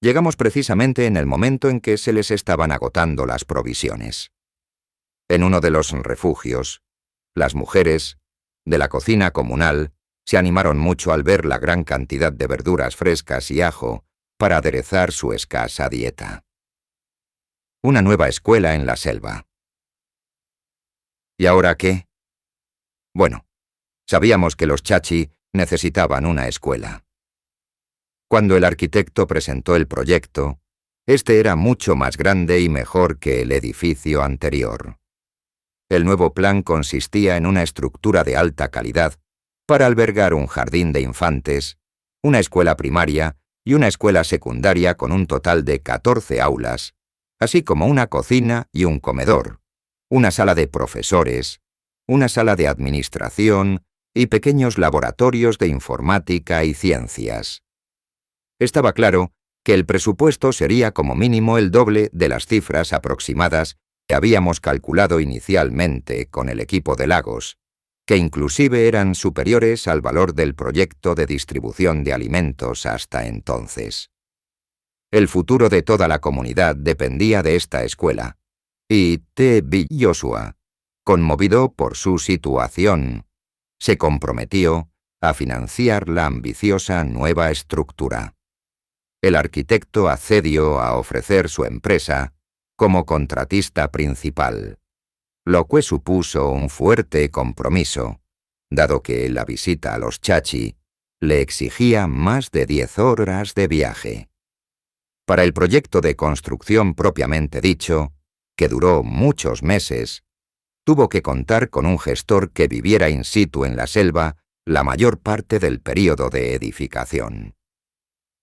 llegamos precisamente en el momento en que se les estaban agotando las provisiones. En uno de los refugios, las mujeres de la cocina comunal se animaron mucho al ver la gran cantidad de verduras frescas y ajo para aderezar su escasa dieta. Una nueva escuela en la selva. ¿Y ahora qué? Bueno, sabíamos que los chachi necesitaban una escuela. Cuando el arquitecto presentó el proyecto, este era mucho más grande y mejor que el edificio anterior. El nuevo plan consistía en una estructura de alta calidad para albergar un jardín de infantes, una escuela primaria y una escuela secundaria con un total de 14 aulas, así como una cocina y un comedor, una sala de profesores, una sala de administración y pequeños laboratorios de informática y ciencias. Estaba claro que el presupuesto sería como mínimo el doble de las cifras aproximadas que habíamos calculado inicialmente con el equipo de Lagos, que inclusive eran superiores al valor del proyecto de distribución de alimentos hasta entonces. El futuro de toda la comunidad dependía de esta escuela, y TV Joshua, conmovido por su situación, se comprometió a financiar la ambiciosa nueva estructura. El arquitecto accedió a ofrecer su empresa como contratista principal, lo que supuso un fuerte compromiso, dado que la visita a los chachi le exigía más de 10 horas de viaje. Para el proyecto de construcción propiamente dicho, que duró muchos meses, tuvo que contar con un gestor que viviera in situ en la selva la mayor parte del período de edificación.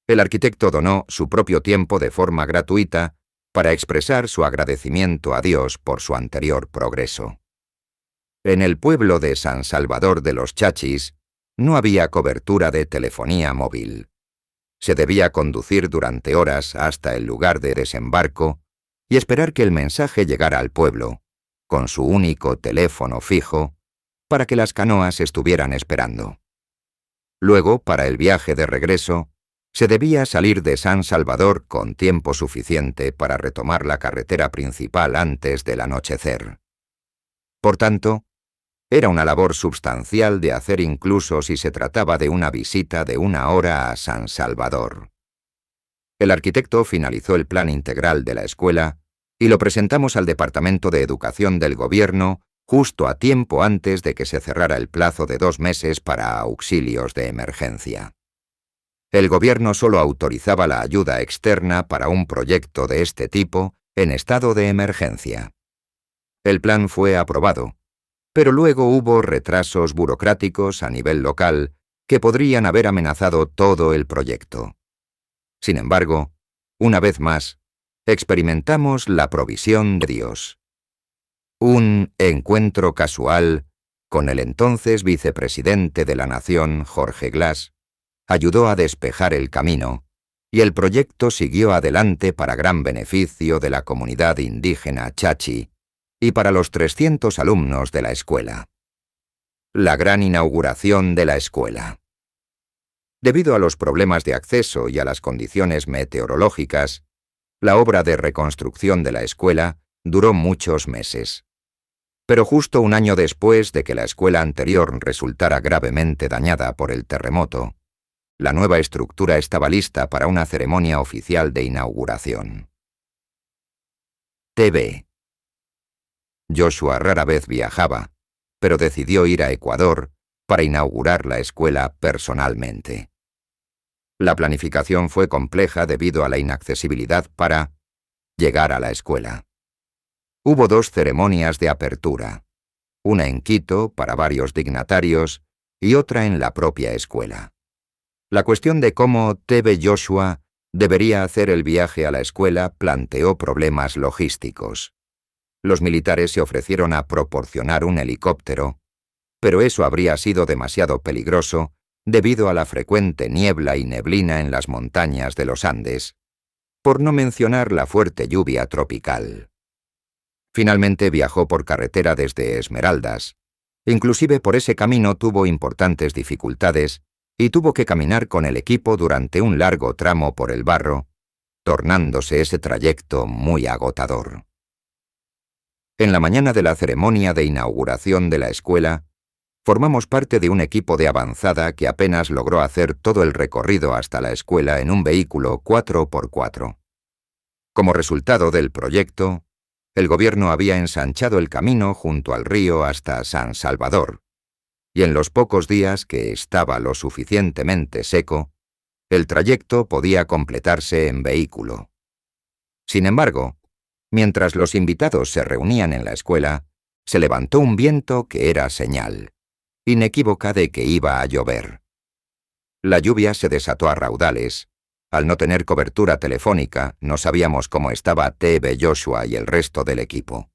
El arquitecto donó su propio tiempo de forma gratuita para expresar su agradecimiento a Dios por su anterior progreso. En el pueblo de San Salvador de los Chachis no había cobertura de telefonía móvil. Se debía conducir durante horas hasta el lugar de desembarco y esperar que el mensaje llegara al pueblo, con su único teléfono fijo, para que las canoas estuvieran esperando. Luego, para el viaje de regreso, se debía salir de San Salvador con tiempo suficiente para retomar la carretera principal antes del anochecer. Por tanto, era una labor substancial de hacer incluso si se trataba de una visita de 1 hora a San Salvador. El arquitecto finalizó el plan integral de la escuela y lo presentamos al Departamento de Educación del Gobierno justo a tiempo antes de que se cerrara el plazo de 2 meses para auxilios de emergencia. El gobierno solo autorizaba la ayuda externa para un proyecto de este tipo en estado de emergencia. El plan fue aprobado, pero luego hubo retrasos burocráticos a nivel local que podrían haber amenazado todo el proyecto. Sin embargo, una vez más, experimentamos la provisión de Dios. Un encuentro casual con el entonces vicepresidente de la Nación, Jorge Glass, ayudó a despejar el camino, y el proyecto siguió adelante para gran beneficio de la comunidad indígena chachi y para los 300 alumnos de la escuela. La gran inauguración de la escuela. Debido a los problemas de acceso y a las condiciones meteorológicas, la obra de reconstrucción de la escuela duró muchos meses. Pero justo 1 año después de que la escuela anterior resultara gravemente dañada por el terremoto, la nueva estructura estaba lista para una ceremonia oficial de inauguración. TV. Joshua rara vez viajaba, pero decidió ir a Ecuador para inaugurar la escuela personalmente. La planificación fue compleja debido a la inaccesibilidad para llegar a la escuela. Hubo 2 ceremonias de apertura, una en Quito para varios dignatarios y otra en la propia escuela. La cuestión de cómo TV Joshua debería hacer el viaje a la escuela planteó problemas logísticos. Los militares se ofrecieron a proporcionar un helicóptero, pero eso habría sido demasiado peligroso debido a la frecuente niebla y neblina en las montañas de los Andes, por no mencionar la fuerte lluvia tropical. Finalmente viajó por carretera desde Esmeraldas. Inclusive por ese camino tuvo importantes dificultades y tuvo que caminar con el equipo durante un largo tramo por el barro, tornándose ese trayecto muy agotador. En la mañana de la ceremonia de inauguración de la escuela, formamos parte de un equipo de avanzada que apenas logró hacer todo el recorrido hasta la escuela en un vehículo 4x4. Como resultado del proyecto, el gobierno había ensanchado el camino junto al río hasta San Salvador, y en los pocos días que estaba lo suficientemente seco, el trayecto podía completarse en vehículo. Sin embargo, mientras los invitados se reunían en la escuela, se levantó un viento que era señal inequívoca de que iba a llover. La lluvia se desató a raudales. Al no tener cobertura telefónica, no sabíamos cómo estaba TV Joshua y el resto del equipo.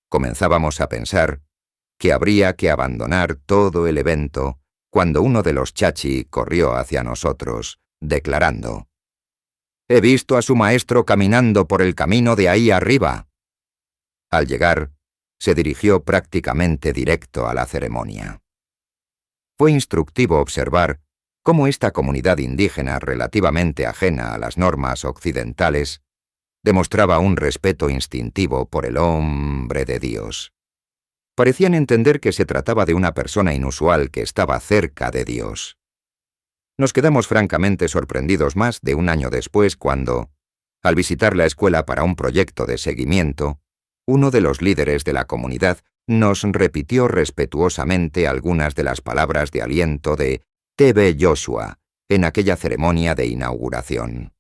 Comenzábamos a pensar que habría que abandonar todo el evento cuando uno de los chachi corrió hacia nosotros, declarando: «He visto a su maestro caminando por el camino de ahí arriba». Al llegar, se dirigió prácticamente directo a la ceremonia. Fue instructivo observar cómo esta comunidad indígena relativamente ajena a las normas occidentales demostraba un respeto instintivo por el hombre de Dios. Parecían entender que se trataba de una persona inusual que estaba cerca de Dios. Nos quedamos francamente sorprendidos más de 1 año después cuando, al visitar la escuela para un proyecto de seguimiento, uno de los líderes de la comunidad nos repitió respetuosamente algunas de las palabras de aliento de TV Joshua en aquella ceremonia de inauguración.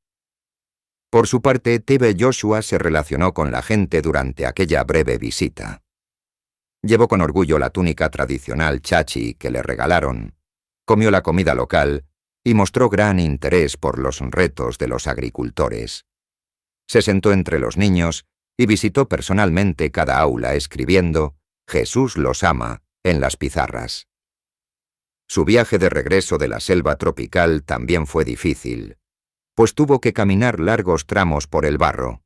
Por su parte, TV Joshua se relacionó con la gente durante aquella breve visita. Llevó con orgullo la túnica tradicional chachi que le regalaron, comió la comida local y mostró gran interés por los retos de los agricultores. Se sentó entre los niños y visitó personalmente cada aula escribiendo «Jesús los ama» en las pizarras. Su viaje de regreso de la selva tropical también fue difícil, pues tuvo que caminar largos tramos por el barro.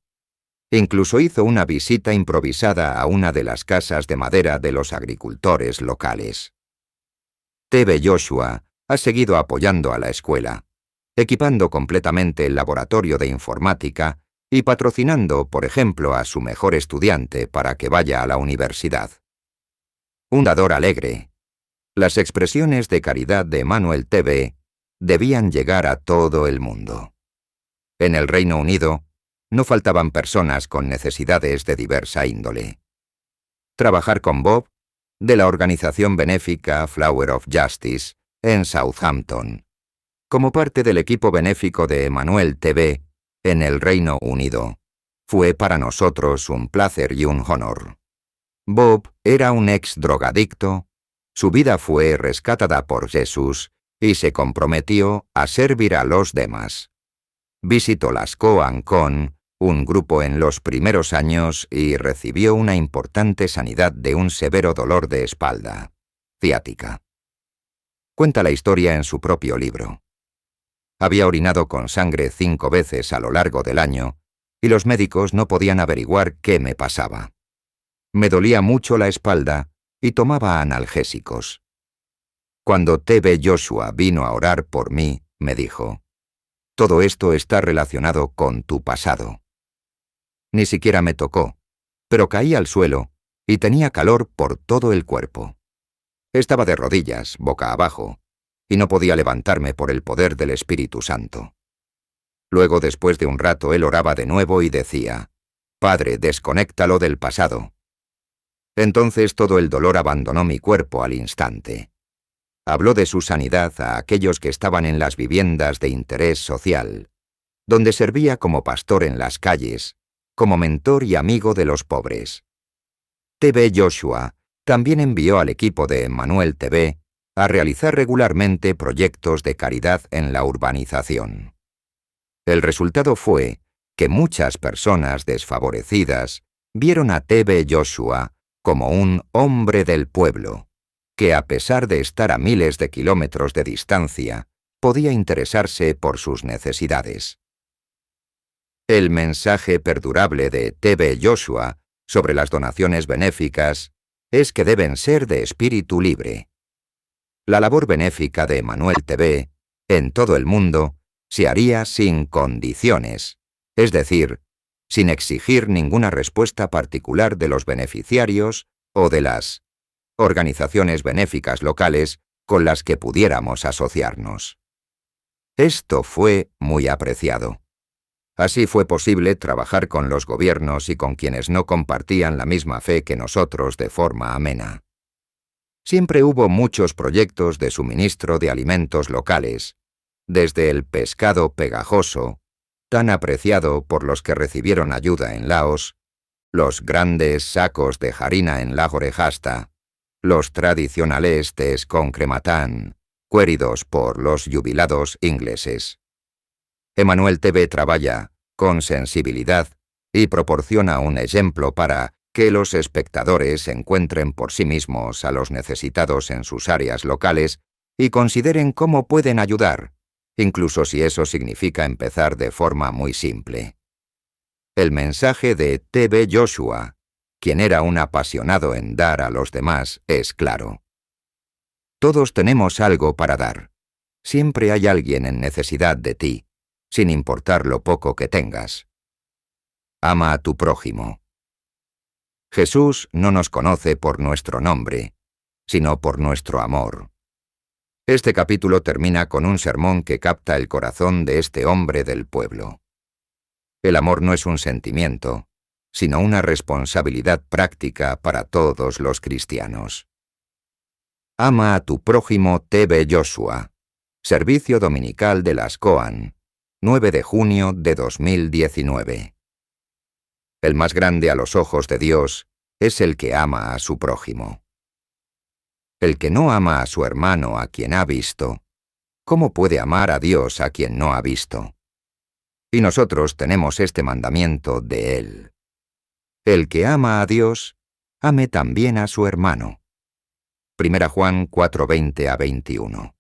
Incluso hizo una visita improvisada a una de las casas de madera de los agricultores locales. T.B. Joshua ha seguido apoyando a la escuela, equipando completamente el laboratorio de informática y patrocinando, por ejemplo, a su mejor estudiante para que vaya a la universidad. Un dador alegre. Las expresiones de caridad de Emmanuel T.B. debían llegar a todo el mundo. En el Reino Unido, no faltaban personas con necesidades de diversa índole. Trabajar con Bob, de la organización benéfica Flower of Justice, en Southampton, como parte del equipo benéfico de Emmanuel T.B. en el Reino Unido, fue para nosotros un placer y un honor. Bob era un ex drogadicto, su vida fue rescatada por Jesús y se comprometió a servir a los demás. Visitó las Koan-Kon, un grupo en los primeros años, y recibió una importante sanidad de un severo dolor de espalda, ciática. Cuenta la historia en su propio libro. Había orinado con sangre 5 veces a lo largo del año, y los médicos no podían averiguar qué me pasaba. Me dolía mucho la espalda y tomaba analgésicos. Cuando T.B. Joshua vino a orar por mí, me dijo: «Todo esto está relacionado con tu pasado». Ni siquiera me tocó, pero caí al suelo y tenía calor por todo el cuerpo. Estaba de rodillas, boca abajo, y no podía levantarme por el poder del Espíritu Santo. Luego, después de un rato, él oraba de nuevo y decía: «Padre, desconéctalo del pasado». Entonces todo el dolor abandonó mi cuerpo al instante. Habló de su sanidad a aquellos que estaban en las viviendas de interés social, donde servía como pastor en las calles, como mentor y amigo de los pobres. T.B. Joshua también envió al equipo de Emmanuel T.B. a realizar regularmente proyectos de caridad en la urbanización. El resultado fue que muchas personas desfavorecidas vieron a T.B. Joshua como un hombre del pueblo, que a pesar de estar a miles de kilómetros de distancia, podía interesarse por sus necesidades. El mensaje perdurable de T.B. Joshua sobre las donaciones benéficas es que deben ser de espíritu libre. La labor benéfica de Emmanuel T.B. en todo el mundo se haría sin condiciones, es decir, sin exigir ninguna respuesta particular de los beneficiarios o de las organizaciones benéficas locales con las que pudiéramos asociarnos. Esto fue muy apreciado. Así fue posible trabajar con los gobiernos y con quienes no compartían la misma fe que nosotros de forma amena. Siempre hubo muchos proyectos de suministro de alimentos locales, desde el pescado pegajoso, tan apreciado por los que recibieron ayuda en Laos, los grandes sacos de harina en Lahore-Hasta, los tradicionales tés con crematán, queridos por los jubilados ingleses. Emmanuel T.B. trabaja con sensibilidad y proporciona un ejemplo para que los espectadores encuentren por sí mismos a los necesitados en sus áreas locales y consideren cómo pueden ayudar, incluso si eso significa empezar de forma muy simple. El mensaje de T.B. Joshua, quien era un apasionado en dar a los demás, es claro. Todos tenemos algo para dar. Siempre hay alguien en necesidad de ti, sin importar lo poco que tengas. Ama a tu prójimo. Jesús no nos conoce por nuestro nombre, sino por nuestro amor. Este capítulo termina con un sermón que capta el corazón de este hombre del pueblo. El amor no es un sentimiento, sino una responsabilidad práctica para todos los cristianos. Ama a tu prójimo. T.B. Joshua. Servicio Dominical de las Koan, 9 de junio de 2019. El más grande a los ojos de Dios es el que ama a su prójimo. El que no ama a su hermano a quien ha visto, ¿cómo puede amar a Dios a quien no ha visto? Y nosotros tenemos este mandamiento de Él. El que ama a Dios, ame también a su hermano. 1 Juan 4:20-21.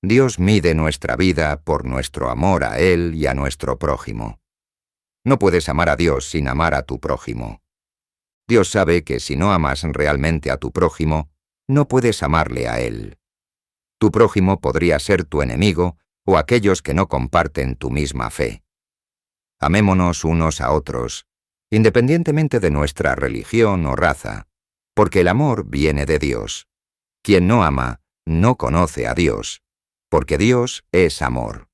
Dios mide nuestra vida por nuestro amor a Él y a nuestro prójimo. No puedes amar a Dios sin amar a tu prójimo. Dios sabe que si no amas realmente a tu prójimo, no puedes amarle a Él. Tu prójimo podría ser tu enemigo o aquellos que no comparten tu misma fe. Amémonos unos a otros, independientemente de nuestra religión o raza, porque el amor viene de Dios. Quien no ama, no conoce a Dios, porque Dios es amor.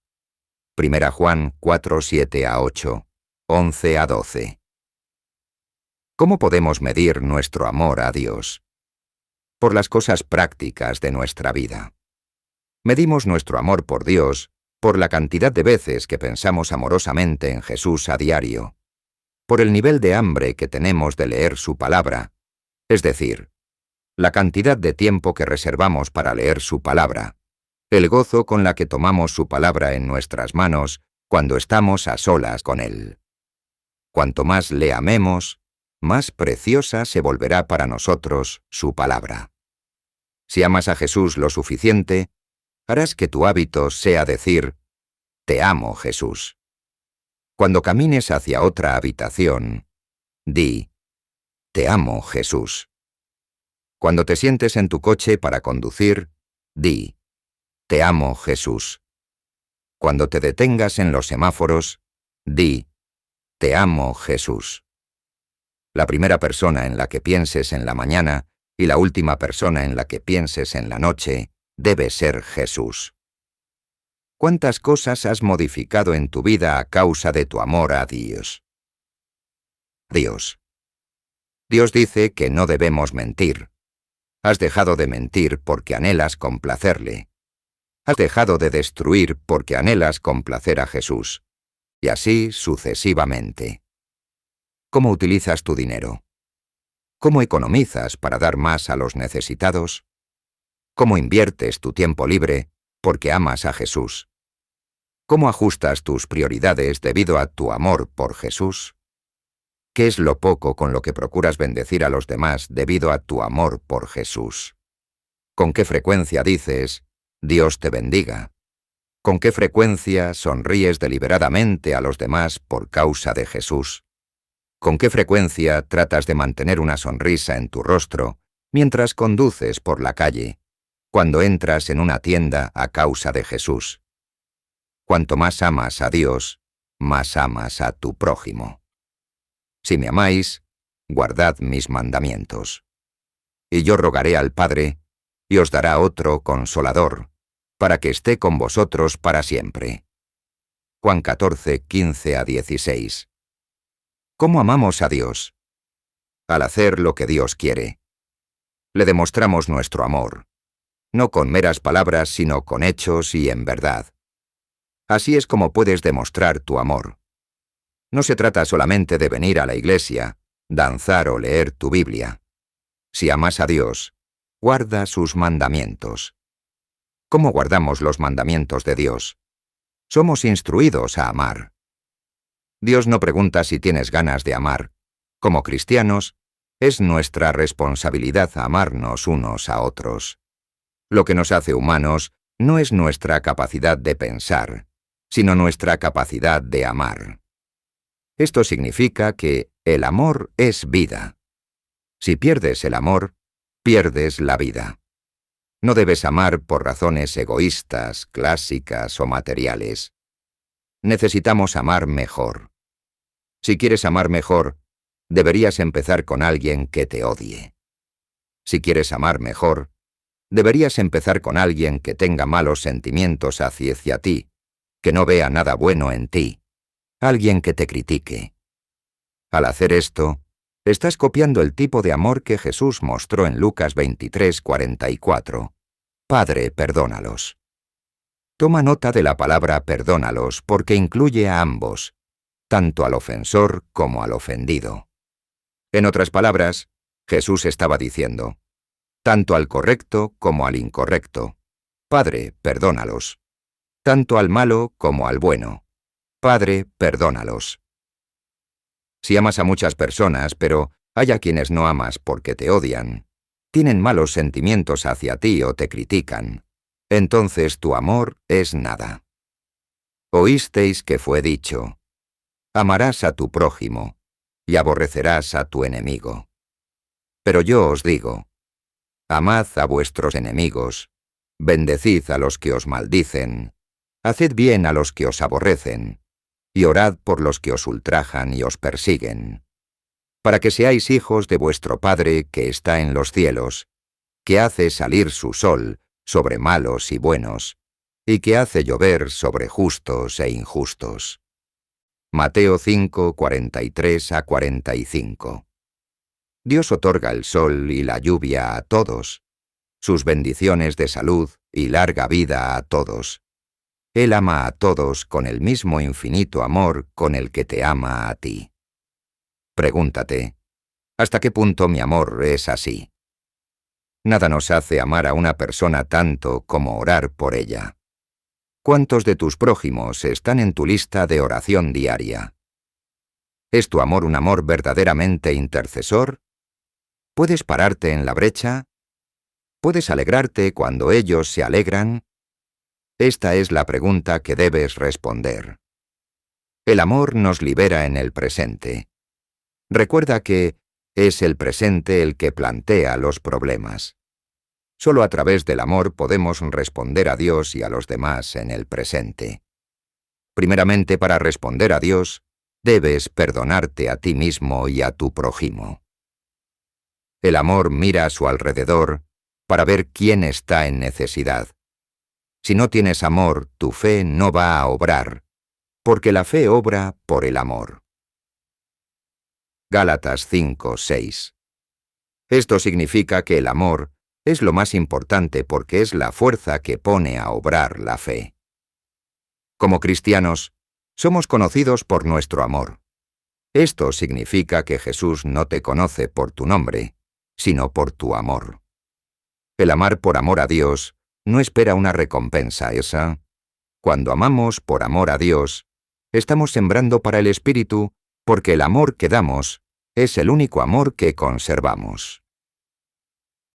1 Juan 4, 7-8, 11-12. ¿Cómo podemos medir nuestro amor a Dios? Por las cosas prácticas de nuestra vida. Medimos nuestro amor por Dios por la cantidad de veces que pensamos amorosamente en Jesús a diario, por el nivel de hambre que tenemos de leer su palabra, es decir, la cantidad de tiempo que reservamos para leer su palabra, el gozo con la que tomamos su palabra en nuestras manos cuando estamos a solas con Él. Cuanto más le amemos, más preciosa se volverá para nosotros su palabra. Si amas a Jesús lo suficiente, harás que tu hábito sea decir, «Te amo, Jesús». Cuando camines hacia otra habitación, di, «Te amo, Jesús». Cuando te sientes en tu coche para conducir, di, «Te amo, Jesús». Cuando te detengas en los semáforos, di, «Te amo, Jesús». La primera persona en la que pienses en la mañana y la última persona en la que pienses en la noche debe ser Jesús. ¿Cuántas cosas has modificado en tu vida a causa de tu amor a Dios? Dios. Dios dice que no debemos mentir. Has dejado de mentir porque anhelas complacerle. Has dejado de destruir porque anhelas complacer a Jesús. Y así sucesivamente. ¿Cómo utilizas tu dinero? ¿Cómo economizas para dar más a los necesitados? ¿Cómo inviertes tu tiempo libre porque amas a Jesús? ¿Cómo ajustas tus prioridades debido a tu amor por Jesús? ¿Qué es lo poco con lo que procuras bendecir a los demás debido a tu amor por Jesús? ¿Con qué frecuencia dices, Dios te bendiga? ¿Con qué frecuencia sonríes deliberadamente a los demás por causa de Jesús? ¿Con qué frecuencia tratas de mantener una sonrisa en tu rostro mientras conduces por la calle, cuando entras en una tienda a causa de Jesús? Cuanto más amas a Dios, más amas a tu prójimo. Si me amáis, guardad mis mandamientos. Y yo rogaré al Padre, y os dará otro Consolador, para que esté con vosotros para siempre. Juan 14, 15-16. ¿Cómo amamos a Dios? Al hacer lo que Dios quiere. Le demostramos nuestro amor, no con meras palabras, sino con hechos y en verdad. Así es como puedes demostrar tu amor. No se trata solamente de venir a la iglesia, danzar o leer tu Biblia. Si amas a Dios, guarda sus mandamientos. ¿Cómo guardamos los mandamientos de Dios? Somos instruidos a amar. Dios no pregunta si tienes ganas de amar. Como cristianos, es nuestra responsabilidad amarnos unos a otros. Lo que nos hace humanos no es nuestra capacidad de pensar, sino nuestra capacidad de amar. Esto significa que el amor es vida. Si pierdes el amor, pierdes la vida. No debes amar por razones egoístas, clásicas o materiales. Necesitamos amar mejor. Si quieres amar mejor, deberías empezar con alguien que te odie. Si quieres amar mejor, deberías empezar con alguien que tenga malos sentimientos hacia ti, que no vea nada bueno en ti, alguien que te critique. Al hacer esto, estás copiando el tipo de amor que Jesús mostró en Lucas 23, 44. Padre, perdónalos. Toma nota de la palabra perdónalos porque incluye a ambos, tanto al ofensor como al ofendido. En otras palabras, Jesús estaba diciendo, tanto al correcto como al incorrecto, Padre, perdónalos. Tanto al malo como al bueno, Padre, perdónalos. Si amas a muchas personas, pero hay a quienes no amas porque te odian, tienen malos sentimientos hacia ti o te critican, entonces tu amor es nada. Oísteis que fue dicho: amarás a tu prójimo y aborrecerás a tu enemigo. Pero yo os digo: amad a vuestros enemigos, bendecid a los que os maldicen, haced bien a los que os aborrecen, y orad por los que os ultrajan y os persiguen, para que seáis hijos de vuestro Padre que está en los cielos, que hace salir su sol sobre malos y buenos, y que hace llover sobre justos e injustos. Mateo 5, 43-45. Dios otorga el sol y la lluvia a todos, sus bendiciones de salud y larga vida a todos. Él ama a todos con el mismo infinito amor con el que te ama a ti. Pregúntate: ¿hasta qué punto mi amor es así? Nada nos hace amar a una persona tanto como orar por ella. ¿Cuántos de tus prójimos están en tu lista de oración diaria? ¿Es tu amor un amor verdaderamente intercesor? ¿Puedes pararte en la brecha? ¿Puedes alegrarte cuando ellos se alegran? Esta es la pregunta que debes responder. El amor nos libera en el presente. Recuerda que es el presente el que plantea los problemas. Solo a través del amor podemos responder a Dios y a los demás en el presente. Primeramente, para responder a Dios, debes perdonarte a ti mismo y a tu prójimo. El amor mira a su alrededor para ver quién está en necesidad. Si no tienes amor, tu fe no va a obrar, porque la fe obra por el amor. Gálatas 5, 6. Esto significa que el amor es lo más importante porque es la fuerza que pone a obrar la fe. Como cristianos, somos conocidos por nuestro amor. Esto significa que Jesús no te conoce por tu nombre, sino por tu amor. El amar por amor a Dios no espera una recompensa esa. Cuando amamos por amor a Dios, estamos sembrando para el Espíritu, porque el amor que damos es el único amor que conservamos.